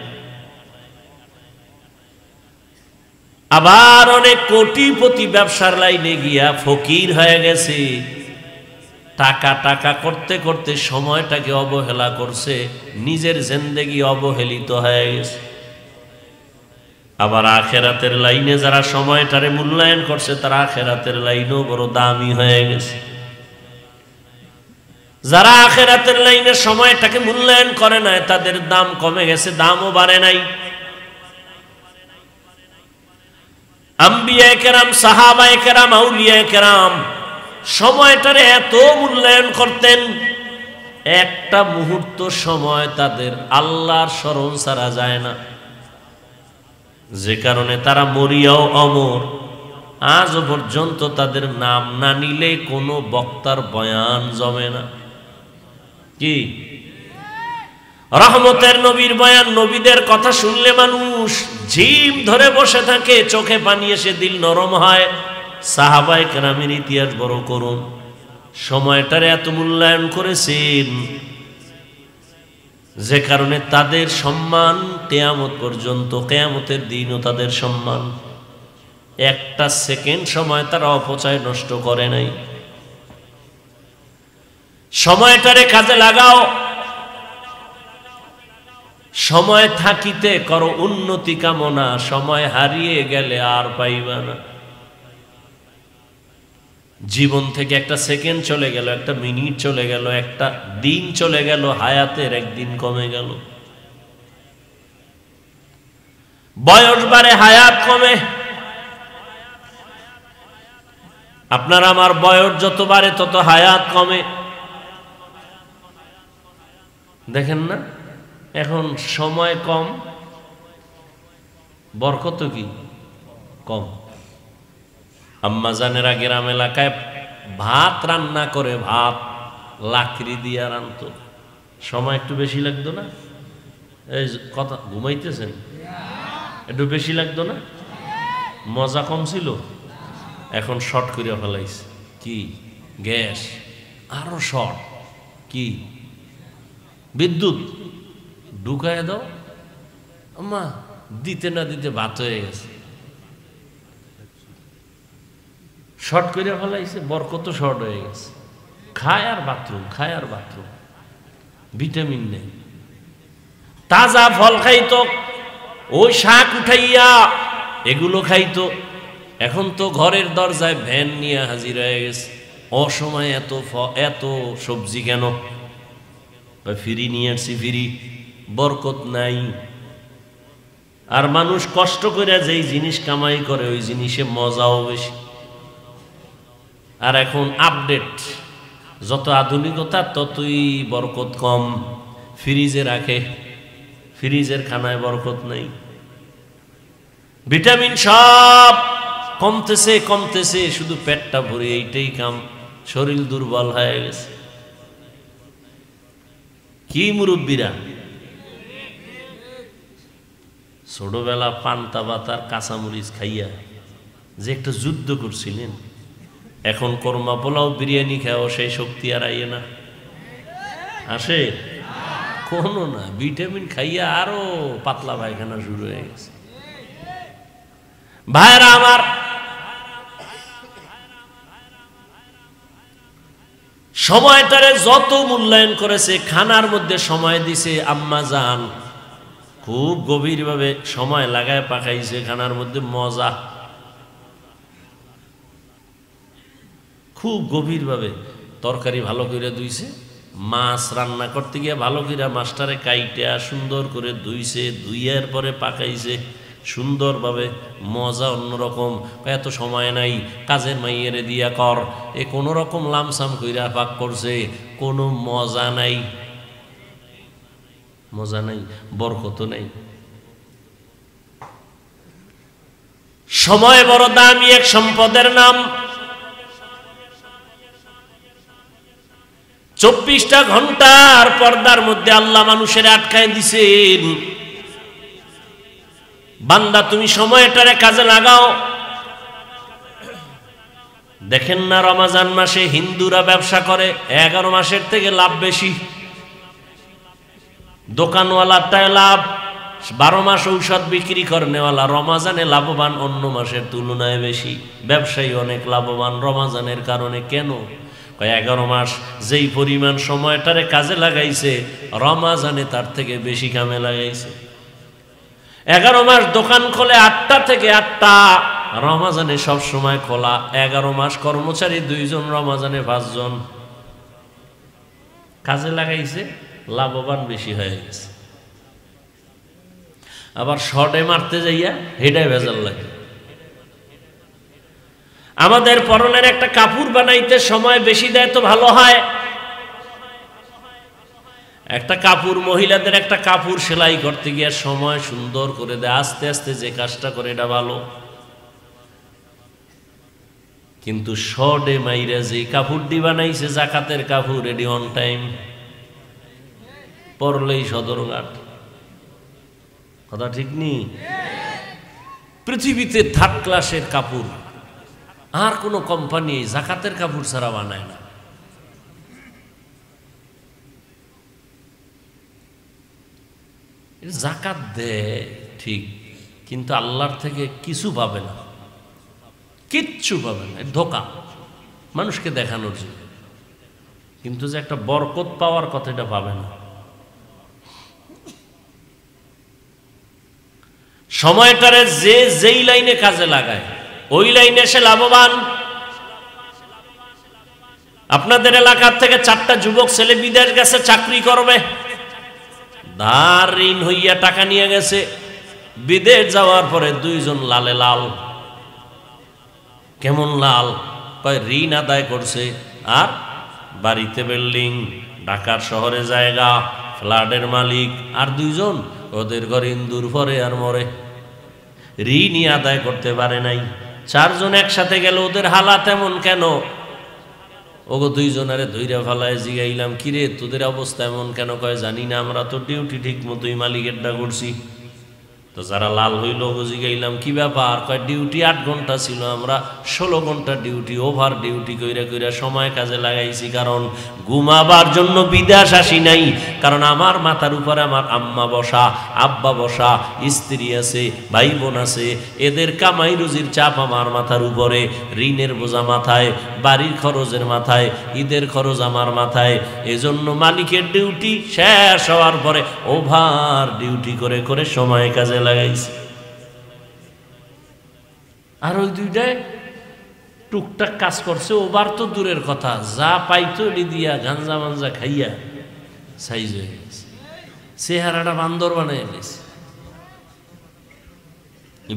[SPEAKER 1] আবার অনেক কোটিপতি ব্যবসার লাইনে গিয়া ফকির হয়ে গেছে। টাকা টাকা করতে করতে সময়টাকে অবহেলা করছে, নিজের জিন্দেগি অবহেলিত হয়ে গেছে। আবার আখিরাতের লাইনে যারা সময়টারে মূল্যায়ন করছে তারা আখিরাতের লাইনেও বড় দামি হয়ে গেছে। যারা আখিরাতের লাইনে সময়টাকে মূল্যায়ন করে নাই তাদের দাম কমে গেছে, দামও বাড়ে নাই। আম্বিয়া কেরাম, সাহাবায়ে কেরাম, আউলিয়া কেরাম সময়টারে এত মূল্যায়ন করতেন, একটা মুহূর্ত সময় তাদের আল্লাহর স্মরণ ছাড়া যায় না, যে কারণে তারা মরিয়াও অমর। আজ পর্যন্ত তাদের নাম না নিলে কোনো বক্তার বয়ান জমে না। কি রহমতের নবীর বয়ান, নবীদের কথা শুনলে মানুষ জিম ধরে বসে থাকে, চোখে পানি এসে দিল নরম হয়। সাহাবায়ে কেরামের ইতিহাস বড় করুন, সময়টারে এত মূল্যায়ন করেছেন যে কারণে তাদের সম্মান কিয়ামত পর্যন্ত, কিয়ামতের দিনও তাদের সম্মান। একটা সেকেন্ড সময় তারা অপচয় নষ্ট করে নাই। সময়টারে কাজে লাগাও, সময় থাকিতে করো উন্নতি কামনা, সময় হারিয়ে গেলে আর পাইবা না। জীবন থেকে একটা সেকেন্ড চলে গেল, একটা মিনিট চলে গেল, একটা দিন চলে গেল, হায়াতের একদিন কমে গেল। বয়স বাড়ে, হায়াত কমে। আপনার আমার বয়স যত বাড়ে তত হায়াত কমে। দেখেন না, এখন সময় কম, বরকত কি কম। আম্মা জানেরা গ্রাম এলাকায় ভাত রান্না করে, ভাত লাকড়ি দিয়ে রান্নত, সময় একটু বেশি লাগতো না? এই কথা ঘুমাইতেছেন, একটু বেশি লাগতো না? মজা কম ছিল। এখন শর্ট করে ফেলাইছে। কি গ্যাস, আরো শর্ট। কি বিদ্যুৎ ঢুকায় দাও, আম্মা দিতে না দিতে ভাত হয়ে গেছে। শর্ট করে ফেলাইছে, বরকত শর্ট হয়ে গেছে। খায় আর বাথরুম, খায় আর বাথরুম, ভিটামিন নেই। তাজা ফল খাইতো, ওই শাক উঠাইয়া এগুলো খাইতো। এখন তো ঘরের দরজায় ভ্যান নিয়ে হাজির হয়ে গেছে। অসময়ে এত সবজি কেন? ফ্রি নিয়ে আসছি, ফ্রি, বরকত নাই। আর মানুষ কষ্ট করে যেই জিনিস কামাই করে ওই জিনিসে মজাও বেশি। আর এখন আপডেট, যত আধুনিকতা ততই বরকত কম। ফ্রিজে রাখে, ফ্রিজের খানায় বরকত নাই। ভিটামিন সব কমতেছে কমতেছে, শুধু পেটটা ভরে এইটাই কাম, শরীর দুর্বল হয়ে গেছে। কি মুরব্বীরা ছোটবেলা পান্তা ভাতার কাঁচামরিচ খাইয়া যে একটা যুদ্ধ করছিলেন, এখন কর্মা পোলাও বিরিয়ানি খাও সেই শক্তি আর আইয়ে না, আসে কোনো না। ভিটামিন খাইয়া আরো পাতলা পায়খানা শুরু হয়ে গেছে। ভাইরা আমার, সময়টারে যত মূল্যায়ন করেছে, খানার মধ্যে সময় দিছে আম্মা জান, খুব গভীরভাবে সময় লাগায় পাকাইছে খানার মধ্যে, মজা খুব গভীরভাবে। তরকারি ভালো করে ধুইছে, মাছ রান্না করতে গিয়ে ভালো করে মাছটারে কাইটা সুন্দর করে ধুইছে, ধুইয়ার পরে পাকাইছে সুন্দরভাবে, মজা অন্যরকম। এত সময় নাই, কাজের মাইয়েরে দিয়া কর, এ কোনো রকম লামসাম কইরা পাক করছে, কোনো মজা নাই, মজা নাই, বরকত নাই। সময় বড় দামি এক সম্পদের নাম। 24টা ঘন্টার পর্দার মধ্যে আল্লাহ মানুষের আটকায় দিছেন। বান্দা তুমি সময়টারে কাজে লাগাও। দেখেন না রমজান মাসে হিন্দুরা ব্যবসা করে, 11 মাসের থেকে লাভ বেশি, দোকানওয়ালাটায় লাভ, 12 মাস ঔষধ বিক্রি করনেওয়ালা রমজানে লাভবান অন্য মাসের তুলনায় বেশি। ব্যবসায়ী অনেক লাভবান রমজানের কারণে। কেন? 11 মাস যেই পরিমাণ সময়টারে কাজে লাগাইছে, রমজানে তার থেকে বেশি কামে লাগাইছে। 11 মাস দোকান খোলে 8টা থেকে 8টা, রমজানে সব সময় খোলা। 11 মাস কর্মচারী 2 জন, রমজানে 5 জন। কাজে লাগাইছে, লাভবান বেশি হয়ে গেছে। আবার শর্টে মারতে যাইয়া হেডায় ভেজাল লাগে। আমাদের পরনের একটা কাপড় বানাইতে সময় বেশি দেয় তো ভালো হয়। একটা কাপড়, মহিলাদের একটা কাপড় সেলাই করতে গিয়ে সময় সুন্দর করে দেয়, আস্তে আস্তে যে কাজটা করে এটা ভালো। কিন্তু শর্টে মাইরা যে কাপড়টি বানাইছে জাকাতের কাপড়, এটি অন টাইম, পরলেই সদরঘাট। কথা ঠিক নেই? পৃথিবীতে 3rd ক্লাসের কাপড় আর কোন কোম্পানি জাকাতের কাপড় ছাড়া বানায় না। জাকাত দেয় ঠিক, কিন্তু আল্লাহর থেকে কিছু পাবে না, কিচ্ছু পাবে না, ধোঁকা, মানুষকে দেখানোর জন্য। কিন্তু যে একটা বরকত পাওয়ার কথা, এটা পাবে না। সময়টারে যে যেই লাইনে কাজে লাগায়, ওই লাইনে সে লাভবান। আপনাদের এলাকার থেকে 4টা যুবক ছেলে বিদেশ গেছে, চাকরি করবে, ধার ঋণ হইয়া টাকা নিয়ে গেছে। বিদেশ যাওয়ার পরে 2 জন লালে লাল। কেমন লাল? কয় ঋণ আদায় করছে আর বাড়িতে বিল্ডিং, ঢাকার শহরে জায়গা, ফ্ল্যাটের মালিক। আর 2 জন ওদের ঘরে ইন্দুর পরে আর মরে, ঋণই আদায় করতে পারে নাই। 4 জন একসাথে গেল, ওদের হালাত এমন কেন? ওগো 2 জনারে ধইরা ফেলায় জিগাইলাম, কিরে তোদের অবস্থা এমন কেন? কয় জানি না, আমরা তো ডিউটি ঠিক মতোই মালিকেরটা করছি। তো যারা লাল হইল ওগো জিগাইলাম কি ব্যাপার? কয় ডিউটি 8 ঘন্টা ছিল, আমরা 16 ঘন্টা ডিউটি, ওভার ডিউটি কইরা কইরা সময় কাজে লাগাইছি। কারণ ঘুমাবার জন্য বিদেশ আসি নাই, কারণ আমার মাথার উপরে আমার আম্মা বসা, আব্বা বসা, স্ত্রী আছে, ভাই বোন আছে, এদের কামাই রুজির চাপ আমার মাথার উপরে, ঋণের বোঝা মাথায়, বাড়ির খরচের মাথায়, ঈদের খরচ আমার মাথায়। এজন্য মালিকের ডিউটি শেষ হওয়ার পরে ওভার ডিউটি করে করে সময় কাজে লাগাইছে। আর ওই 2টায় টুকটাক কাজ করছে, ওবার তো দূরের কথা, যা পাইতো এটি দিয়া গাঞ্জা মাঞ্জা খাইয়া সাইজ হয়ে গেছে, চেহারাটা বান্দর বানাই গেছে।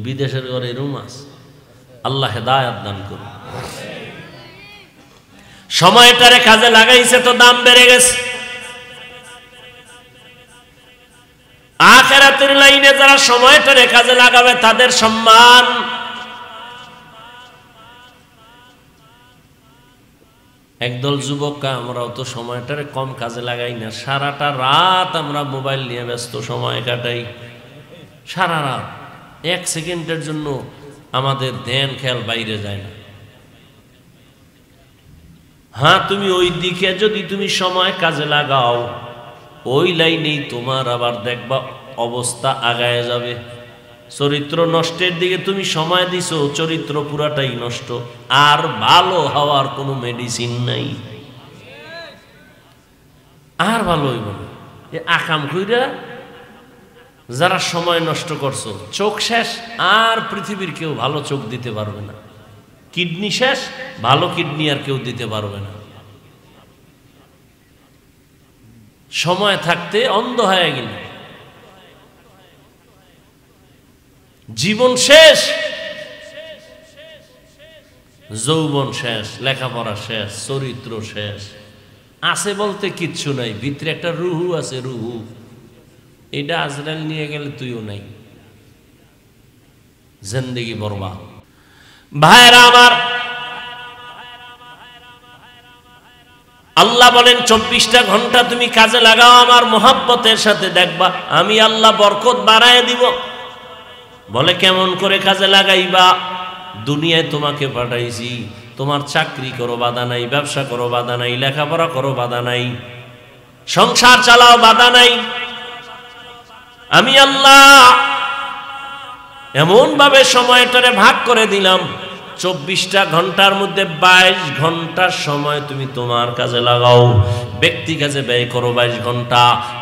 [SPEAKER 1] বিদেশের ঘরে রুম আছে। আল্লাহ হেদায়েত দান করুন। সময়টারে কাজে লাগাইছে তো দাম বেড়ে গেছে। আখিরাতের লাইনে যারা সময়টারে কাজে লাগাবে তাদের সম্মান। একদল যুবকরা আমরাও তো সময়টারে কম কাজে লাগাই না, সারাটা রাত আমরা মোবাইল নিয়ে ব্যস্ত সময় কাটাই। সারা রাত 1 সেকেন্ডের জন্য আমাদের ধ্যান খেয়াল বাইরে যায় না। হ্যাঁ, তুমি ওই দিকে যদি তুমি সময় কাজে লাগাও, ওই লাইনেই তোমার আবার দেখবা অবস্থা আগায় যাবে। চরিত্র নষ্টের দিকে তুমি সময় দিছো, চরিত্র পুরাটাই নষ্ট, আর ভালো হওয়ার কোনো মেডিসিন নাই। আর ভালো হইব না। আকাম কইরা যারা সময় নষ্ট করছো, চোখ শেষ, আর পৃথিবীর কেউ ভালো চোখ দিতে পারবে না। কিডনি শেষ, ভালো কিডনি আর কেউ দিতে পারবে না। সময় থাকতে অন্ধ হয়ে গেল, জীবন শেষ, যৌবন শেষ, লেখাপড়া শেষ, চরিত্র শেষ, আছে বলতে কিচ্ছু নাই। ভিতরে একটা রুহু আছে, রুহু, এটা আজরাইল নিয়ে গেলে তুইও নাই, জিন্দেগি বরবাদ। ভাইরা আমার, আল্লাহ বলেন 24টা ঘন্টা তুমি কাজে লাগাও আমার মোহাব্বতের সাথে, দেখবা আমি আল্লাহ বরকত বাড়ায় দিব। বলে কেমন করে কাজে লাগাইবা? দুনিয়ায় তোমাকে পাঠাইছি, তোমার চাকরি করো বাধা নাই, ব্যবসা করো বাধা নাই, লেখাপড়া করো বাধা নাই, সংসার চালাও বাধা নাই। আমি আল্লাহ এমন ভাবে সময়টারে ভাগ করে দিলাম, 24টা ঘন্টার মধ্যে 22 ঘন্টার সময় তুমি তোমার কাজে লাগাও। ব্যক্তি কাজে ব্যয় করো 22 ঘন্টা,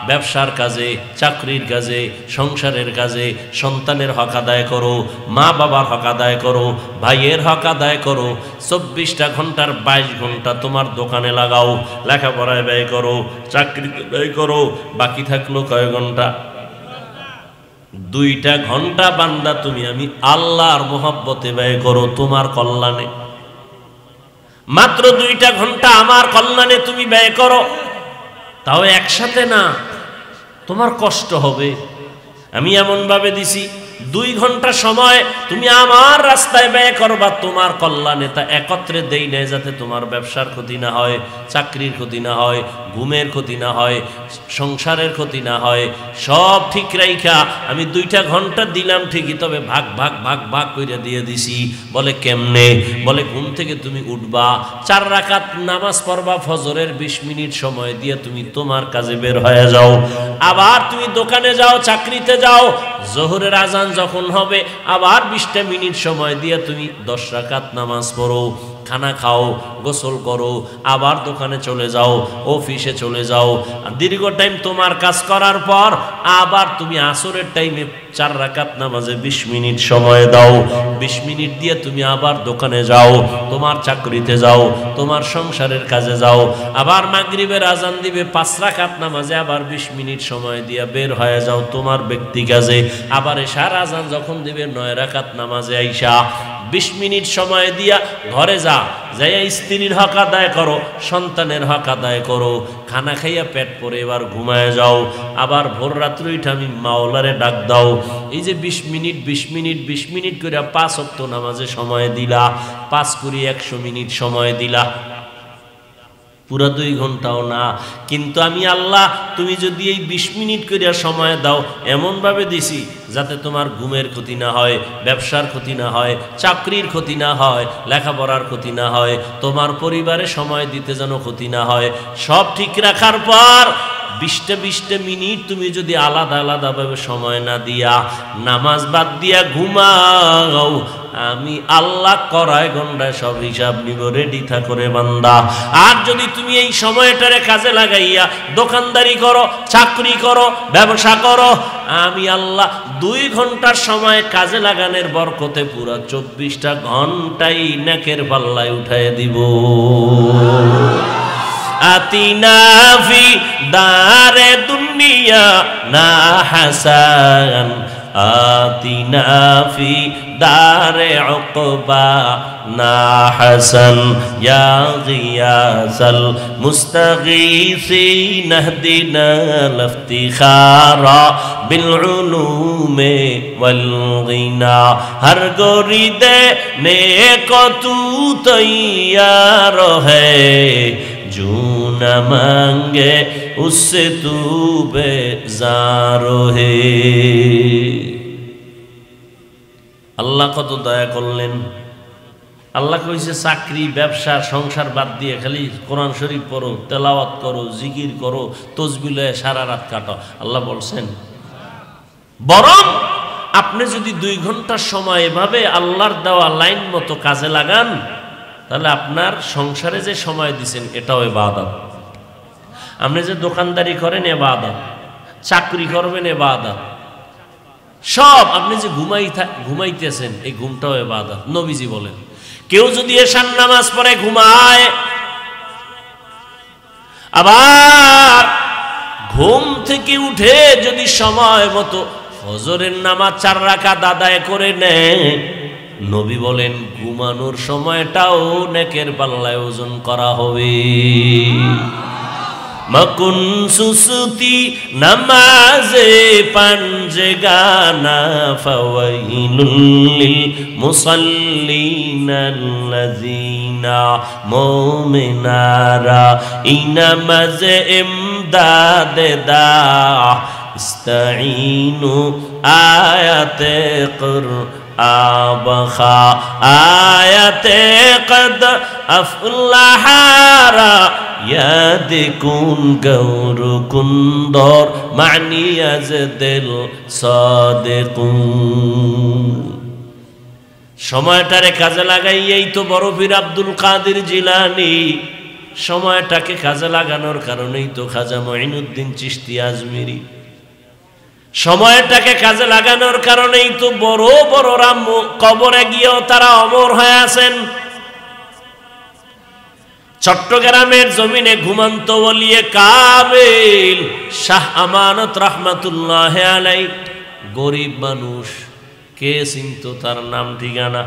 [SPEAKER 1] ব্যবসার কাজে, চাকরির কাজে, সংসারের কাজে, সন্তানের হক আদায় করো, মা বাবার হক আদায় করো, ভাইয়ের হক আদায় করো। 24টা ঘন্টার 22 ঘন্টা তোমার দোকানে লাগাও, লেখাপড়ায় ব্যয় করো, চাকরিতে ব্যয় করো। বাকি থাকলো কয় ঘন্টা? 2টা ঘন্টা বান্দা তুমি আমি আল্লাহর মোহাব্বতে ব্যয় করো, তোমার কল্যাণে। মাত্র 2টা ঘন্টা আমার কল্যাণে তুমি ব্যয় করো, তাও একসাথে না, তোমার কষ্ট হবে। আমি এমন ভাবে দিছি 2 ঘন্টা সময় তুমি আমার রাস্তায় ব্যয় করবা তোমার কল্যাণে, তা একত্রে দেই নাই যাতে তোমার ব্যবসার ক্ষতি না হয়, চাকরির ক্ষতি না হয়, ঘুমের ক্ষতি না হয়, সংসারের ক্ষতি না হয়। সব ঠিক রাইখা আমি 2টা ঘন্টা দিলাম ঠিকই, তবে ভাগ ভাগ ভাগ ভাগ করে দিয়ে দিছি। বলে কেমনে? বলে ঘুম থেকে তুমি উঠবা, 4 রাকাত নামাজ পড়বা, ফজরের 20 মিনিট সময় দিয়ে তুমি তোমার কাজে বের হয়ে যাও। আবার তুমি দোকানে যাও, চাকরিতে যাও, জোহরের আজান যখন হবে আবার 20টা মিনিট সময় দিয়ে তুমি 10 রাকাত নামাজ পড়ো, খানা খাও, গোসল করো, আবার দোকানে চলে যাও, অফিসে চলে যাও। দীর্ঘ টাইম তোমার কাজ করার পর আবার তুমি আসরের টাইমে 4 রাকাত নামাজে 20 মিনিট সময় দাও। 20 মিনিট দিয়ে তুমি আবার দোকানে যাও, তোমার চাকরিতে যাও, তোমার সংসারের কাজে যাও। আবার মাগরিবের আজান দিবে, 5 রাকাত নামাজে আবার 20 মিনিট সময় দিয়ে বের হয়ে যাও তোমার ব্যক্তি কাজে। আবার এশার আজান যখন দিবে 9 রাকাত নামাজে আইসা 20 মিনিট সময় দিয়া ঘরে যাইয়া স্ত্রীর হক আদায় করো, সন্তানের হক আদায় করো, খানা খাইয়া পেট পরে এবার ঘুমায় যাও। আবার ভোর রাত্রে উঠে আমি মাওলারে ডাক দাও। এই যে 20 মিনিট 20 মিনিট 20 মিনিট করে 5 ওয়াক্ত নামাজে সময় দিলা, 5 করে 100 মিনিট সময় দিলা, পুরা 2 ঘন্টাও না। কিন্তু আমি আল্লাহ তুমি যদি এই 20 মিনিট করে সময় দাও, এমন ভাবে দিছি যাতে তোমার ঘুমের ক্ষতি না হয়, ব্যবসার ক্ষতি না হয়, চাকরির ক্ষতি না হয়, লেখাপড়ার ক্ষতি না হয়, তোমার পরিবারে সময় দিতে যেন ক্ষতি না হয়। সব ঠিক রাখার পর 20টা মিনিট তুমি যদি আলাদা আলাদা ভাবে সময় না দিয়া নামাজ বাদ দিয়া ঘুমাও, আমি আল্লাহ করায় গন্ডায় সব হিসাব নিব, রেডি থাকরে বান্দা। আর যদি তুমি এই সময়টারে কাজে লাগাইয়া দোকানদারি করো, চাকরি করো, ব্যবসা করো, আমি আল্লাহ 2 ঘন্টার সময় কাজে লাগানোর বরকতে পুরা 24টা ঘন্টাই নেকের পাল্লায় উঠায় দিব। আতিনা ফি দারে দুনিয়া না হাসান আতিনা ফি দারে উকবানা হাসান ইয়া গিয়াসাল মুস্তাগীসিন ইহদিনা লিফতিখারা বিল উলুমে ওয়াল গিনা হর গরিদে নেক তু তৈয়ার হ্যায় जो न मांगे उससे तू बेजार है। আল্লাহ কত দয়া করলেন। আল্লাহ কইছে চাকরি ব্যবসা সংসার বাদ দিয়ে খালি কোরআন শরীফ পড়ো, তেলাওয়াত করো, জিকির করো, তসবিহ লয়ে সারা রাত কাটো। আল্লাহ বলছেন বরং আপনি যদি 2 ঘন্টা সময় এভাবে আল্লাহর দেওয়া লাইন মতো কাজে লাগান তাহলে আপনার সংসারে যে সময় দিবেন এটাও ইবাদত। আপনি যে দোকানদারি করেন ইবাদত, চাকরি করবেন ইবাদত, সব আপনি যে ঘুমাইতেছেন এই ঘুমটাও ইবাদত। নবীজি বলেন কেউ যদি এশার নামাজ পড়ে ঘুমায় আবার ঘুম থেকে উঠে যদি সময় মতো ফজরের নামাজ 4 রাকাত আদায় করে নেয়, নবী বলেন ঘুমানোর সময়টাও নেকের পাল্লায় ওজন করা হবে। মকুন সুসুতি নামাজে পাঞ্জেগানা ফাওয়াইলুল লিল মুসাল্লিনাল্লাযিনা মুমিনারা ইনামাজে ইমদাদে দা ইস্তাঈনু আয়াতে কুরআন আবখা আয়াতে কদ আফলাহারা ইয়াদিকুন গৌরকুন্দর মানিয়াজ দিল সাদিকুন। সময়টারে কাজে লাগাইয়েই তো বড় পীর আব্দুল কাদের জিলানী, সময়টাকে কাজে লাগানোর কারণেই তো খাজা মঈনুদ্দিন চিশতি আজমিরি, সময়টাকে কাজে লাগানোর কারণেই তো বড় বড়রা কবরে গিয়েও তারা অমর হয়ে আছেন। চট্টগ্রামের জমিনে ঘুমন্ত ওলিয়ে কাবিল শাহ আমানত রহমাতুল্লাহ আলাই, গরিব মানুষ, কে চিনত তার নাম ঠিকানা?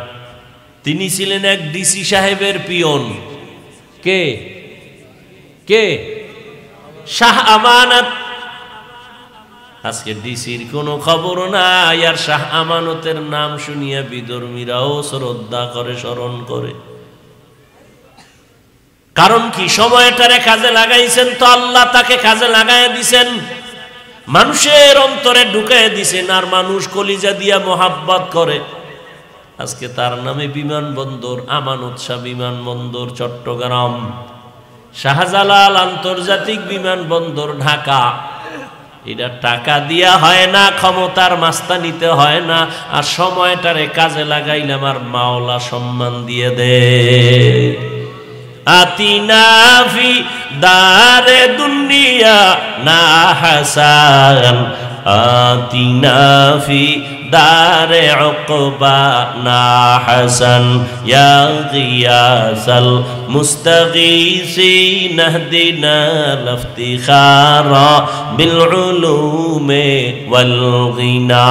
[SPEAKER 1] তিনি ছিলেন এক ডিসি সাহেবের পিয়ন। কে কে? শাহ আমানত। আজকে ডিসির কোনো খবর নাই, আর শাহ আমানতের নাম শুনিয়া বিধর্মীরাও শ্রদ্ধা করে, স্মরণ করে। কারণ কি? সময়টারে কাজে লাগাইছেন তো আল্লাহ তাকে কাজে লাগায় দিছেন, মানুষের অন্তরে ঢুকায় দিছেন, আর মানুষ কলিজা দিয়া মোহাব্বত করে। আজকে তার নামে বিমানবন্দর, আমানত শাহ বিমানবন্দর চট্টগ্রাম, শাহজালাল আন্তর্জাতিক বিমানবন্দর ঢাকা। এটা টাকা দিয়া হয় না, ক্ষমতার মাস্তানিতে হয় না, আর সময়টারে কাজে লাগাইলে আমার মাওলা সম্মান দিয়ে দে। আতিনা ফি দারে দুনিয়া না হাসান আতিনা ফি দারে উকবানা হাসান ইয়া গিয়াসাল মুস্তাগীসিন ইহদিনা লিফতিখারা বিল উলুমে ওয়াল গিনা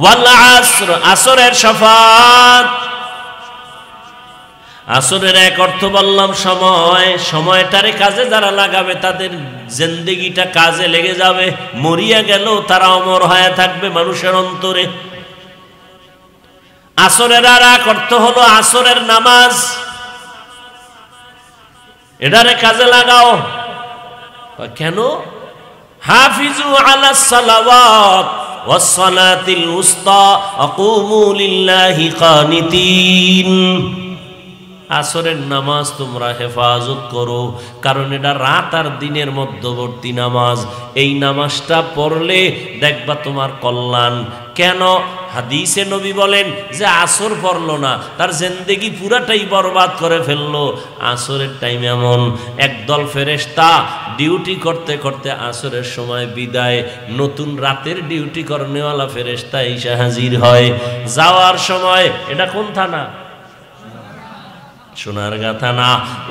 [SPEAKER 1] ওয়াল আসর। আসরের শাফাত। আসরের এক অর্থ বললাম সময়। সময়টারে কাজে যারা লাগাবে তাদের জিন্দেগিটা কাজে লেগে যাবে, মরিয়া গেল তারা অমর হয়ে থাকবে মানুষের অন্তরে। আসরের আর এক অর্থ হলো আসরের নামাজ, এটারে কাজে লাগাও। কেন? হাফিজু আলাস সালাওয়াত ওয়াস সালাতিল উসতা আকুমু লিল্লাহি কানিতিন। আসরের নামাজ তোমরা হেফাজত করো, কারণ এটা রাত আর দিনের মধ্যবর্তী নামাজ। এই নামাজটা পড়লে দেখবা তোমার কল্যাণ। কেন? হাদিসে নবী বলেন যে আসর পড়লো না তার জিন্দেগি পুরাটাই বরবাদ করে ফেললো। আসরের টাইম এমন একদল ফেরেশতা ডিউটি করতে করতে আসরের সময় বিদায়, নতুন রাতের ডিউটি করনেওয়ালা ফেরেশতা এসে হাজির হয়। যাওয়ার সময়, এটা কোন থানা? সোনারগাঁ থানা।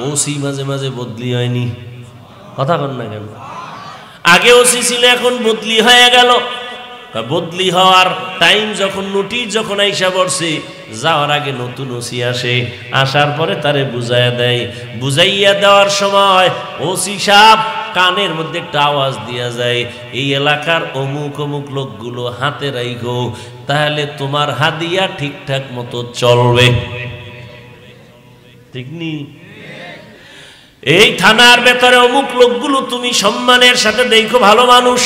[SPEAKER 1] ওসি মাঝে মাঝে বদলি হয়নি, কথা বল না কেন? আগে ওসি ছিল, এখন বদলি হয়ে গেল। বদলি হওয়ার টাইম যখন নোটিশ যখন আইসা পড়ছে, যাওয়ার আগে নতুন ওসি আসে, আসার পরে তারে বুঝাইয়া দেয়। বুঝাইয়া দেওয়ার সময় ওসি সাহেব কানের মধ্যে একটা আওয়াজ দিয়া যায়, এই এলাকার অমুক অমুক লোকগুলো হাতে রাইখো, তাহলে তোমার হাদিয়া ঠিকঠাক মতো চলবে। ঠিক নি? এই থানার ভেতরে অমুক লোকগুলো তুমি সম্মানের সাথে দেখো, ভালো মানুষ।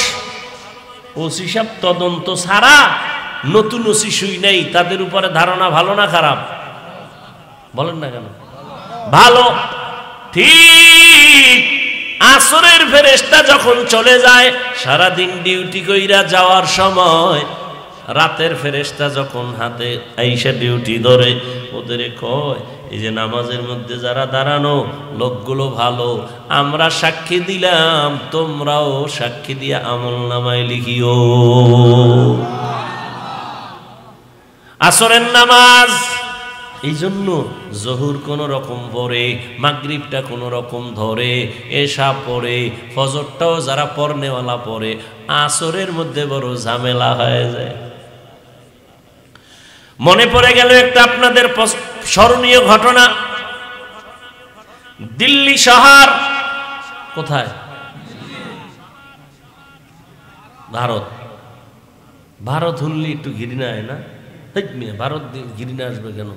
[SPEAKER 1] ওসি সাহেব তদন্ত ছাড়া নতুন ওসি শুই নাই, তাদের উপরে ধারণা ভালো না খারাপ? বলেন না কেন? ভালো। ঠিক আসরের ফেরেশতা যখন চলে যায়, সারাদিন ডিউটি কইরা যাওয়ার সময় রাতের ফেরেশতা যখন হাতে আইসা ডিউটি ধরে, ওদের কয়, এই যে নামাজের মধ্যে যারা দাঁড়ানো লোকগুলো ভালো, আমরা সাক্ষী দিলাম, তোমরাও সাক্ষী দিয়া আমল নামায় লিখিও। আসরের নামাজ এই জন্য জহুর কোন রকম পড়ে, মাগরিবটা কোন রকম ধরে, এশা পড়ে, ফজরটাও যারা পড়নেওয়ালা পড়ে, আসরের মধ্যে বড় ঝামেলা হয়ে যায়। মনে পড়ে গেল একটা আপনাদের স্মরণীয় ঘটনা। দিল্লি শহর কোথায়? ভারত। ভারত হলে একটু ঘৃণা হয় না? ভারত ঘৃণা আসবে কেন?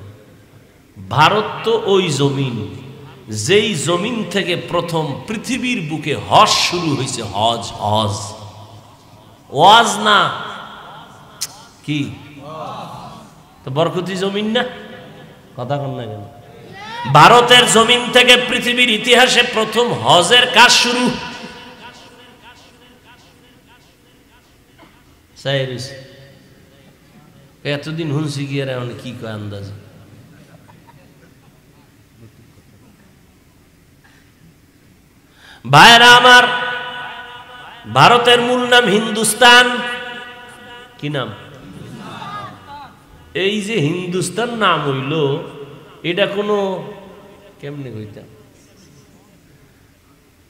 [SPEAKER 1] ভারত তো ওই জমিন, যেই জমিন থেকে প্রথম পৃথিবীর বুকে হজ শুরু হয়েছে। হজ, হজ, ওয়াজ না কি? তো বরকতি জমিন না? কথা কন না কেন? ভারতের জমিন থেকে পৃথিবীর ইতিহাসে প্রথম হজের কাজ শুরু। এতদিন হুনছি গিয়ে কি কয় আন্দাজ? ভাইরা আমার, ভারতের মূল নাম হিন্দুস্তান। কি নাম? এই যে হিন্দুস্তান নাম হইল, এটা কোনো কেমনে হইতাম?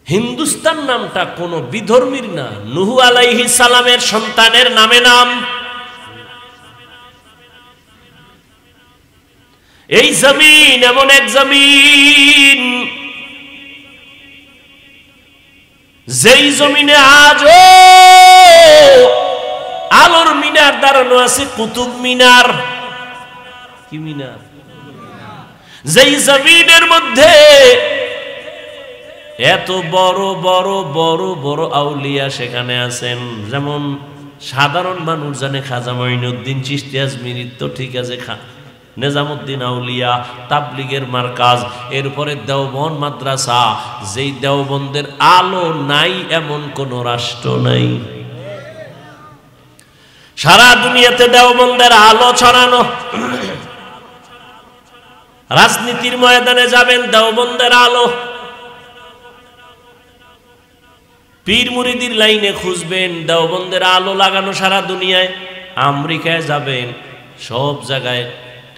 [SPEAKER 1] হিন্দুস্তান নামটা কোনো বিধর্মীর না, নূহ আলাইহিস সালামের সন্তানের নামে নাম। এই জমিন এমন এক জমিন, যেই জমিনে আজও আলোর মিনার দাঁড়ানো আছে, কুতুব মিনার। কি মিনার? যেই জমিনের মধ্যে এত বড় বড় বড় বড় আউলিয়া সেখানে আছেন। যেমন সাধারণ মানুষ জানে খাজা মঈনুদ্দিন চিশতি আজমিরি, তো ঠিক আছে, নিজামুদ্দিন আউলিয়া, তাবলিগের মার্কাজ, এরপরে দেওবন্দ মাদ্রাসা। যেই দেওবন্দের আলো নাই এমন কোন রাষ্ট্র নাই। সারা দুনিয়াতে দেওবন্দের আলো ছড়ানো। রাজনীতির ময়দানে যাবেন, দেওবন্দের আলো। পীর মুরিদির লাইনে খুঁজবেন, দেওবন্দের আলো লাগানো সারা দুনিয়ায়। আমেরিকায় যাবেন, সব জায়গায়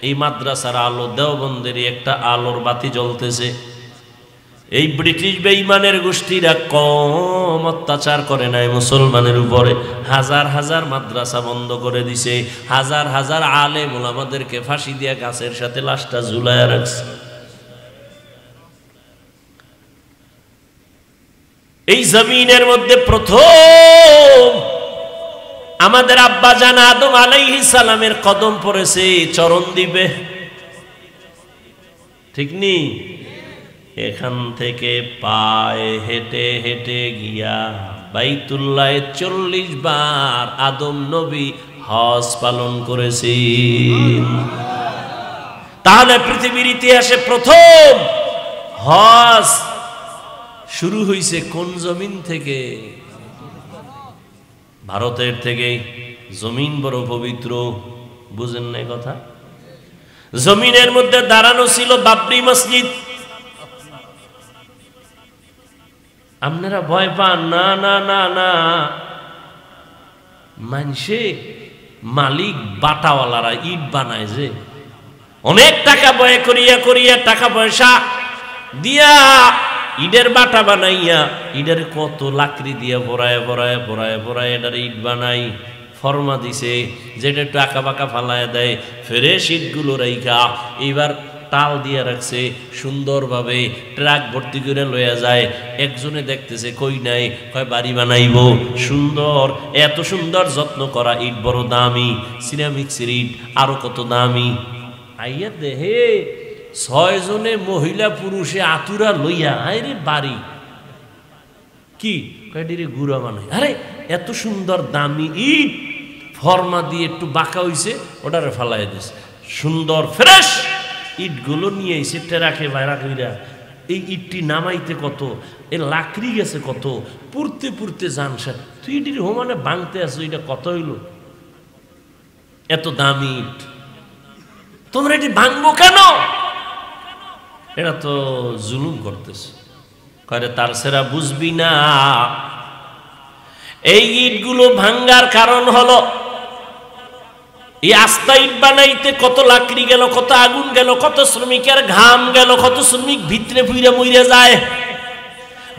[SPEAKER 1] এই মাদ্রাসার আলো, দেওবন্দেরই একটা আলোর বাতি জ্বলতেছে। এই ব্রিটিশ বেঈমানের গোষ্ঠীরা কম অত্যাচার করে নাই মুসলমানের উপরে। হাজার হাজার মাদ্রাসা বন্ধ করে দিছে, হাজার হাজার আলেম ওলামাদেরকে ফাঁসি দিয়া গাছের সাথে লাশটা ঝুলাইয়া রাখছে। এই জমিনের মধ্যে প্রথম আমাদের আব্বা জান আদম আলাইহিস সালামের কদম পড়েছে চরণ দ্বীপে। ঠিক নি? এখান থেকে পায়ে হেঁটে হেঁটে গিয়া বাইতুল্লাহে 40 বার আদম নবী হজ পালন করেছেন। তাহলে পৃথিবীর ইতিহাসে প্রথম হজ শুরু হয়েছে কোন জমিন থেকে? ভারতের থেকে। জমিন বড় পবিত্র, বুঝেন না কথা? জমিনের মধ্যে দাঁড়ানো ছিল বাবরি মসজিদ। আপনারা ভয় পান না? না না না, মানুষে মালিক বাটাওয়ালারা ইট বানায়, যে অনেক টাকা ব্যয় করিয়া করিয়া টাকা পয়সা দিয়া ইটের বাটা বানাইয়া, ইটের কত লাকড়ি দিয়া ভরায় ভরায় ভরায় ভরায় এটার ইট বানাই। ফরমা দিছে, যেটা একটু আঁকা বাঁকা ফালায় দেয়, ফ্রেশ ইটগুলো রাইখা এইবার টাল দিয়ে রাখছে সুন্দরভাবে, ট্রাক ভর্তি করে লইয়া যায়। একজনে দেখতেছে কই নাই, কয় বাড়ি বানাইব সুন্দর, এত সুন্দর যত্ন করা ইট বড় দামি, সিরামিক্সের ইট আরো কত দামি। আইয়া দেহে 6 জনে মহিলা পুরুষে আতুরা লইয়া আরে বাড়ি কি কয়ডিরে গুড়া বানাই। আরে এত সুন্দর দামি ইট ফর্মা দিয়ে একটু বাঁকা হইছে, ওটারে ফালাই দিছে। সুন্দর ফ্রেশ ইটগুলো নিয়ে এসে টেরাকে বাইরা কইরা এই ইটটি নামাইতে কত, এ লাকড়ি গেছে কত, পুড়তে পুড়তে জানসা, তুই ইটির হোমানে ভাঙতে আসো, এটা কত হইল? এত দামি ইট, তোমরা এটি ভাঙবো কেন? এটা তো জুলুম করতেছে। করে তার সেরা বুঝবি না, এই ইটগুলো ভাঙ্গার কারণ হলো এই আস্তা ইট বানাইতে কত লাকড়ি গেল, কত আগুন গেল, কত শ্রমিকের ঘাম গেল, কত শ্রমিক ভিতরে ফুইরা মইরা যায়,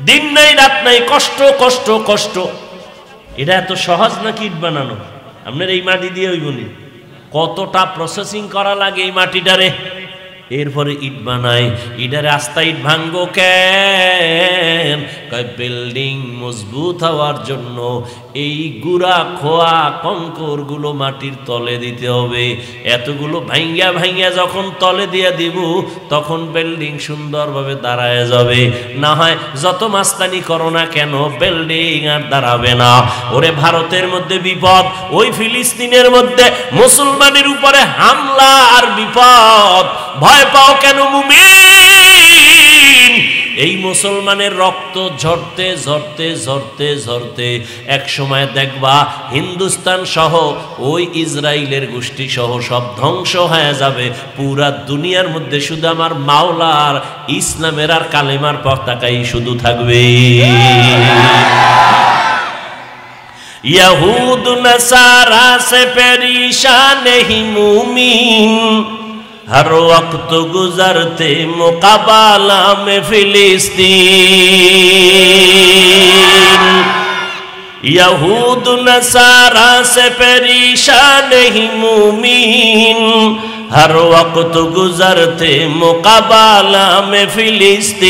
[SPEAKER 1] দিন নাই রাত নাই, কষ্ট কষ্ট কষ্ট। এটা এত সহজ নাকি ইট বানানো? আপনার এই মাটি দিয়ে হইবনি, কতটা প্রসেসিং করা লাগে এই মাটিটারে, এরপরে ইট বানায়। ইটারে আস্তা ইট ভাঙ্গো কেন? বিল্ডিং মজবুত হওয়ার জন্য এই গুড়া খোয়া কঙ্কর গুলো মাটির তলে দিতে হবে। এতগুলো ভাঙ্গা ভাঙ্গা যখন তলে দিয়ে দিব, তখন বিল্ডিং সুন্দরভাবে দাঁড়ায় যাবে। না হয় যত মাস্তানি করো না কেন, বিল্ডিং আর দাঁড়াবে না। ওরে ভারতের মধ্যে বিপদ, ওই ফিলিস্তিনের মধ্যে মুসলমানের উপরে হামলা আর বিপদ, ভয় পাও কেন মুমিন? এই মুসলমানের রক্ত ঝরতে ঝরতে ঝরতে ঝরতে এক সময় দেখবা হিন্দুস্তান সহ ওই ইসরায়েলের গোষ্ঠী সহ সব ধ্বংস হয়ে যাবে। পুরা দুনিয়ার মধ্যে শুধু আমার মাওলার ইসলামের আর কালেমার পতাকাই শুধু থাকবে। यहूद नसारा से परेशान ही मुमीन, हर वक्त गुजरते मुकाबला में फिलिस्तीन। यहूद नसारा से परेशान ही मुमीन, हर वक्त गुजरते मुकाबला में फिलिस्तीन।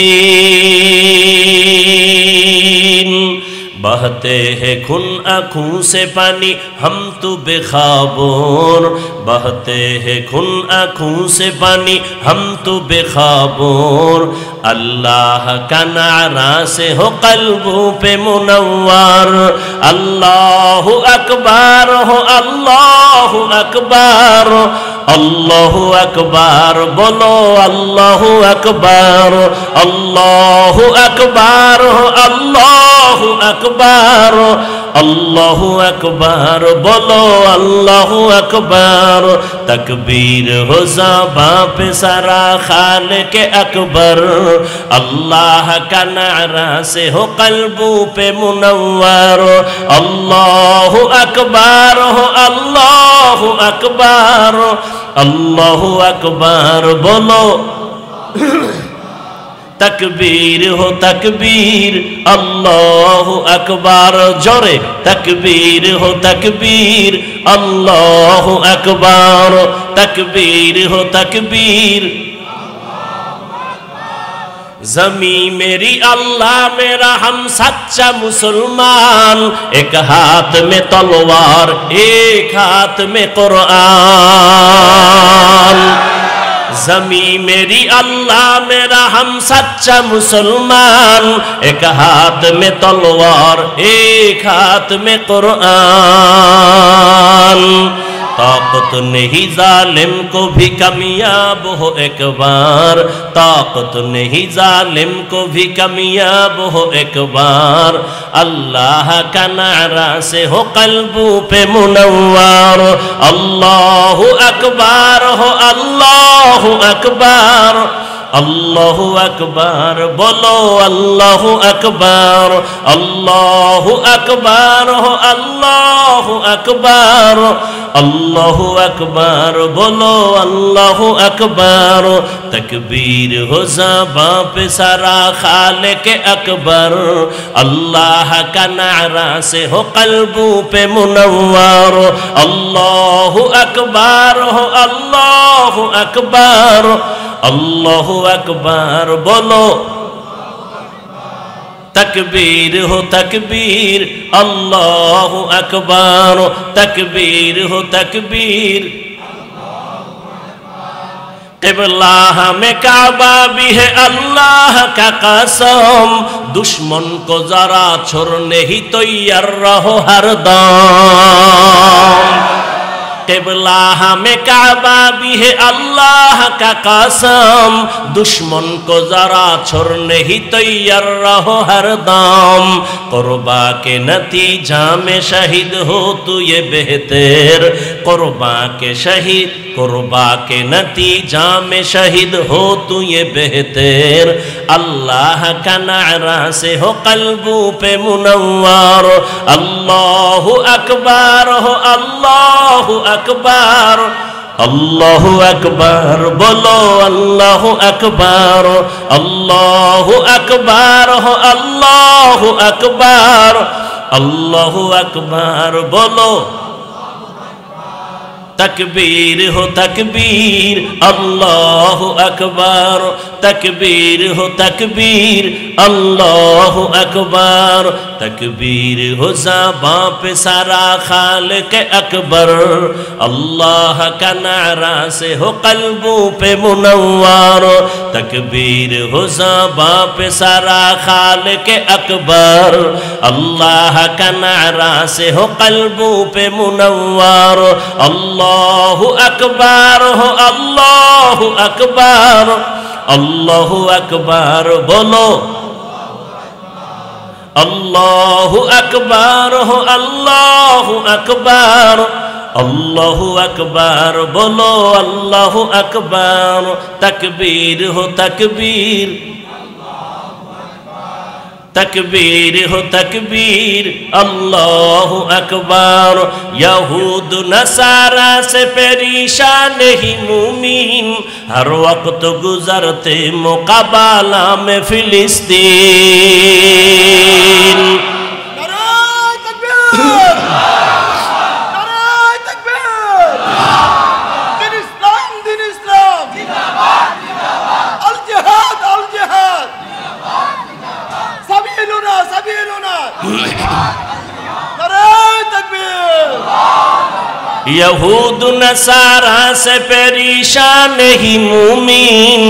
[SPEAKER 1] बहते हैं खून आँखों से पानी हम तो बेखबर, बहते हैं खून आँखों से पानी हम तो बेखबर। अल्लाह का नारा से हो कल्बों पे मुनव्वर, अल्लाह अकबर हो अल्लाह अकबर, अल्लाह अकबर बोलो अल्लाह अकबर, अल्लाह अकबर हो अल्लाह अकबर, अल्लाह अकबर बोलो अल्लाह अकबर। तकबीर हो ज़बां पे सारा खालिक अकबर, अल्लाह का नारा से हो कल्बों पे मुनव्वर। अल्लाह अकबर हो अल्लाह अकबर, अल्लाह अकबर बोलो। तकबीर हो तकबीर, अल्लाह अकबर जोरे। तकबीर हो तकबीर, अल्लाह अकबर। तकबीर हो तकबीर। ज़मीं मेरी अल्लाह मेरा हम सच्चा मुसलमान, एक हाथ में तलवार एक हाथ में कुरान। ज़मीं मेरी अल्लाह मेरा हम सच्चा मुसलमान, एक हाथ में तलवार एक हाथ में कुरान। ताकत नहीं जालिम को भी कामयाब हो एक बार, ताकत नहीं जालिम को भी कामयाब हो एक बार। अल्लाह का नारा से हो कल्बों पे मुनव्वर, अल्लाह अकबर हो अल्लाह अकबर, আল্লাহু আকবার বলো আল্লাহু আকবার আল্লাহু আকবার আল্লাহু আকবার আল্লাহু আকবার বলো আল্লাহু আকবার तकबीर हो ज़बां पे सारा खालिक अकबर अल्लाह का नारा से हो क़ल्बों पे मुनव्वर अल्लाहु अकबर हो अल्लाहु अकबर अल्लाहु अकबर बोलो तकबीर हो तकबीर अल्लाहु अकबर तकबीर हो तकबीर क़िबला हमें काबा भी है अल्लाह का कसम दुश्मन को जरा छोड़ने ही तैयार रहो हरदम क़िबला हमें काबा भी है अल्लाह का कसम दुश्मन को जरा छोड़ने ही तैयार रहो हरदम क़ुरबा के नतीजा में शहीद हो तू ये बेहतर क़ुरबा के शहीद क़ुरबा के नतीजा में शहीद हो तू ये बेहतर अल्लाह का नारा से हो क़ल्बों पे मुनव्वर अल्लाहु अकबर हो अल्लाहु अकबर अल्लाहु अकबर बोलो अल्लाहु अकबर अल्लाहु अकबर हो अल्लाहु अकबर अल्लाहु अकबर बोलो तकबीर हो तकबीर अल्लाहु अकबर तकबीर हो तकबीर अल्लाहु अकबर तकबीर हो ज़बां पे सारा खालिक अकबर अल्लाह का नारा से हो क़ल्बों पे मुनव्वर तकबीर हो ज़बां पे सारा खालिक अकबर अल्लाह का नारा से हो क़ल्बों पे मुनव्वर अल्लाहु अकबर हो अल्लाहु अकबर अल्लाहु अकबर बोलो अल्लाहु अकबर हो अल्लाहु अकबर अल्लाहु अकबर बोलो अल्लाहु अकबर तकबीर हो तकबीर तकबीर हो तकबीर अल्लाहु अकबर यहूद नसारा से परेशान ही मुमीन हर वक्त गुजरते मुकाबला में फिलिस्तीन यहूद नसारा से परेशान ही मुमीन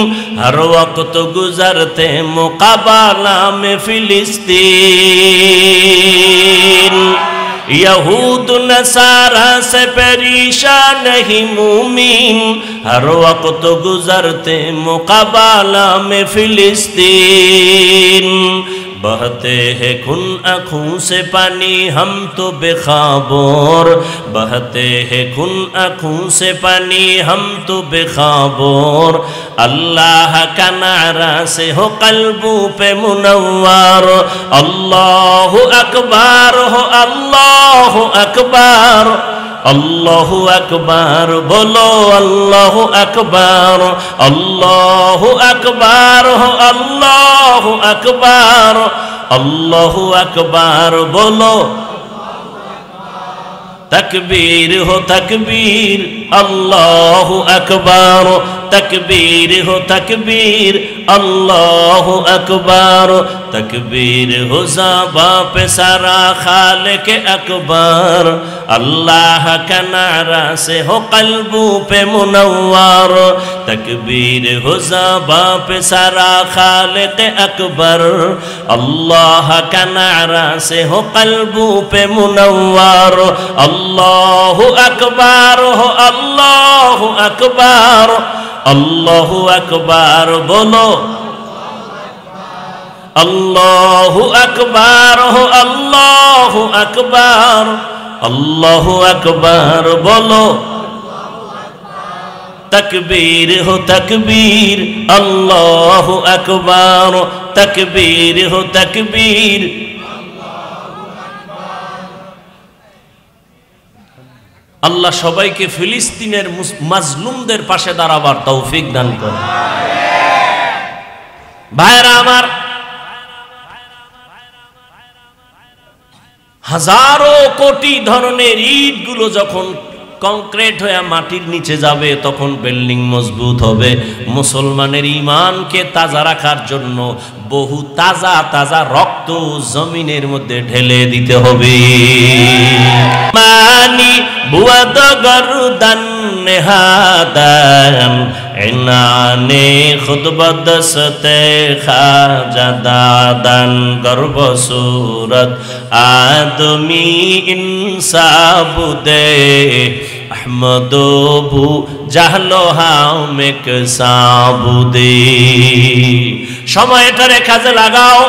[SPEAKER 1] हर वक्त गुजरते मुकाबला में फिलिस्तीन यहूद नसारा से परेशान ही मुमीन हर वक्त गुजरते मुकाबला में फिलिस्तीन बहते हैं खून आँखों से पानी हम तो बेखाबोर बहते हैं खून आँखों से पानी हम तो बेखाबोर अल्लाह का नारा से हो क़ल्बों पे मुनव्वर अल्लाहु अकबर हो अल्लाहु अकबर अल्लाहु अकबर बोलो अल्लाहु अकबर अल्लाहु अकबर हो अल्लाहु अकबर अल्लाहु अकबर बोलो तकबीर हो तकबीर अल्लाहु अकबर तकबीर हो तकबीर अल्लाहु अकबर तकबीर हो ज़बां पे सारा खालिक अकबर अल्लाह का नारा से हो क़ल्बों पे मुनव्वर तकबीर हो ज़बां पे सारा खालिक अकबर अल्लाह का नारा से हो क़ल्बों पे मुनव्वर अल्लाहु अकबर हो अल्लाहु अकबर अल्लाहु अकबर बोलो अल्लाहु अकबर हो अल्लाहु अकबर अल्लाहु अकबर बोलो तकबीर हो तकबीर, अल्लाहु अकबर, तकबीर हो तकबीर। আল্লাহ সবাইকে ফিলিস্তিনের মাজলুমদের পাশে দাঁড়াবার তৌফিক দান করুন। ভাইরা আমার, হাজারো কোটি ধরনের ইটগুলো যখন কংক্রিট হয়ে মাটির নিচে যাবে তখন বিল্ডিং মজবুত হবে। মুসলমানের ঈমানকে তাজা রাখার জন্য বহু তাজা তাজা রক্ত জমিনের মধ্যে ঢেলে দিতে হবে। মানি বুয়াদ গরদান নেহাদান এনানে খুদবদসতে খাজাদাদান গর্ব সুরত আদমি ইনসাবুদে আহমদবু জাহলো হামেক সাবুদে। সময়টারে কাজে লাগাও।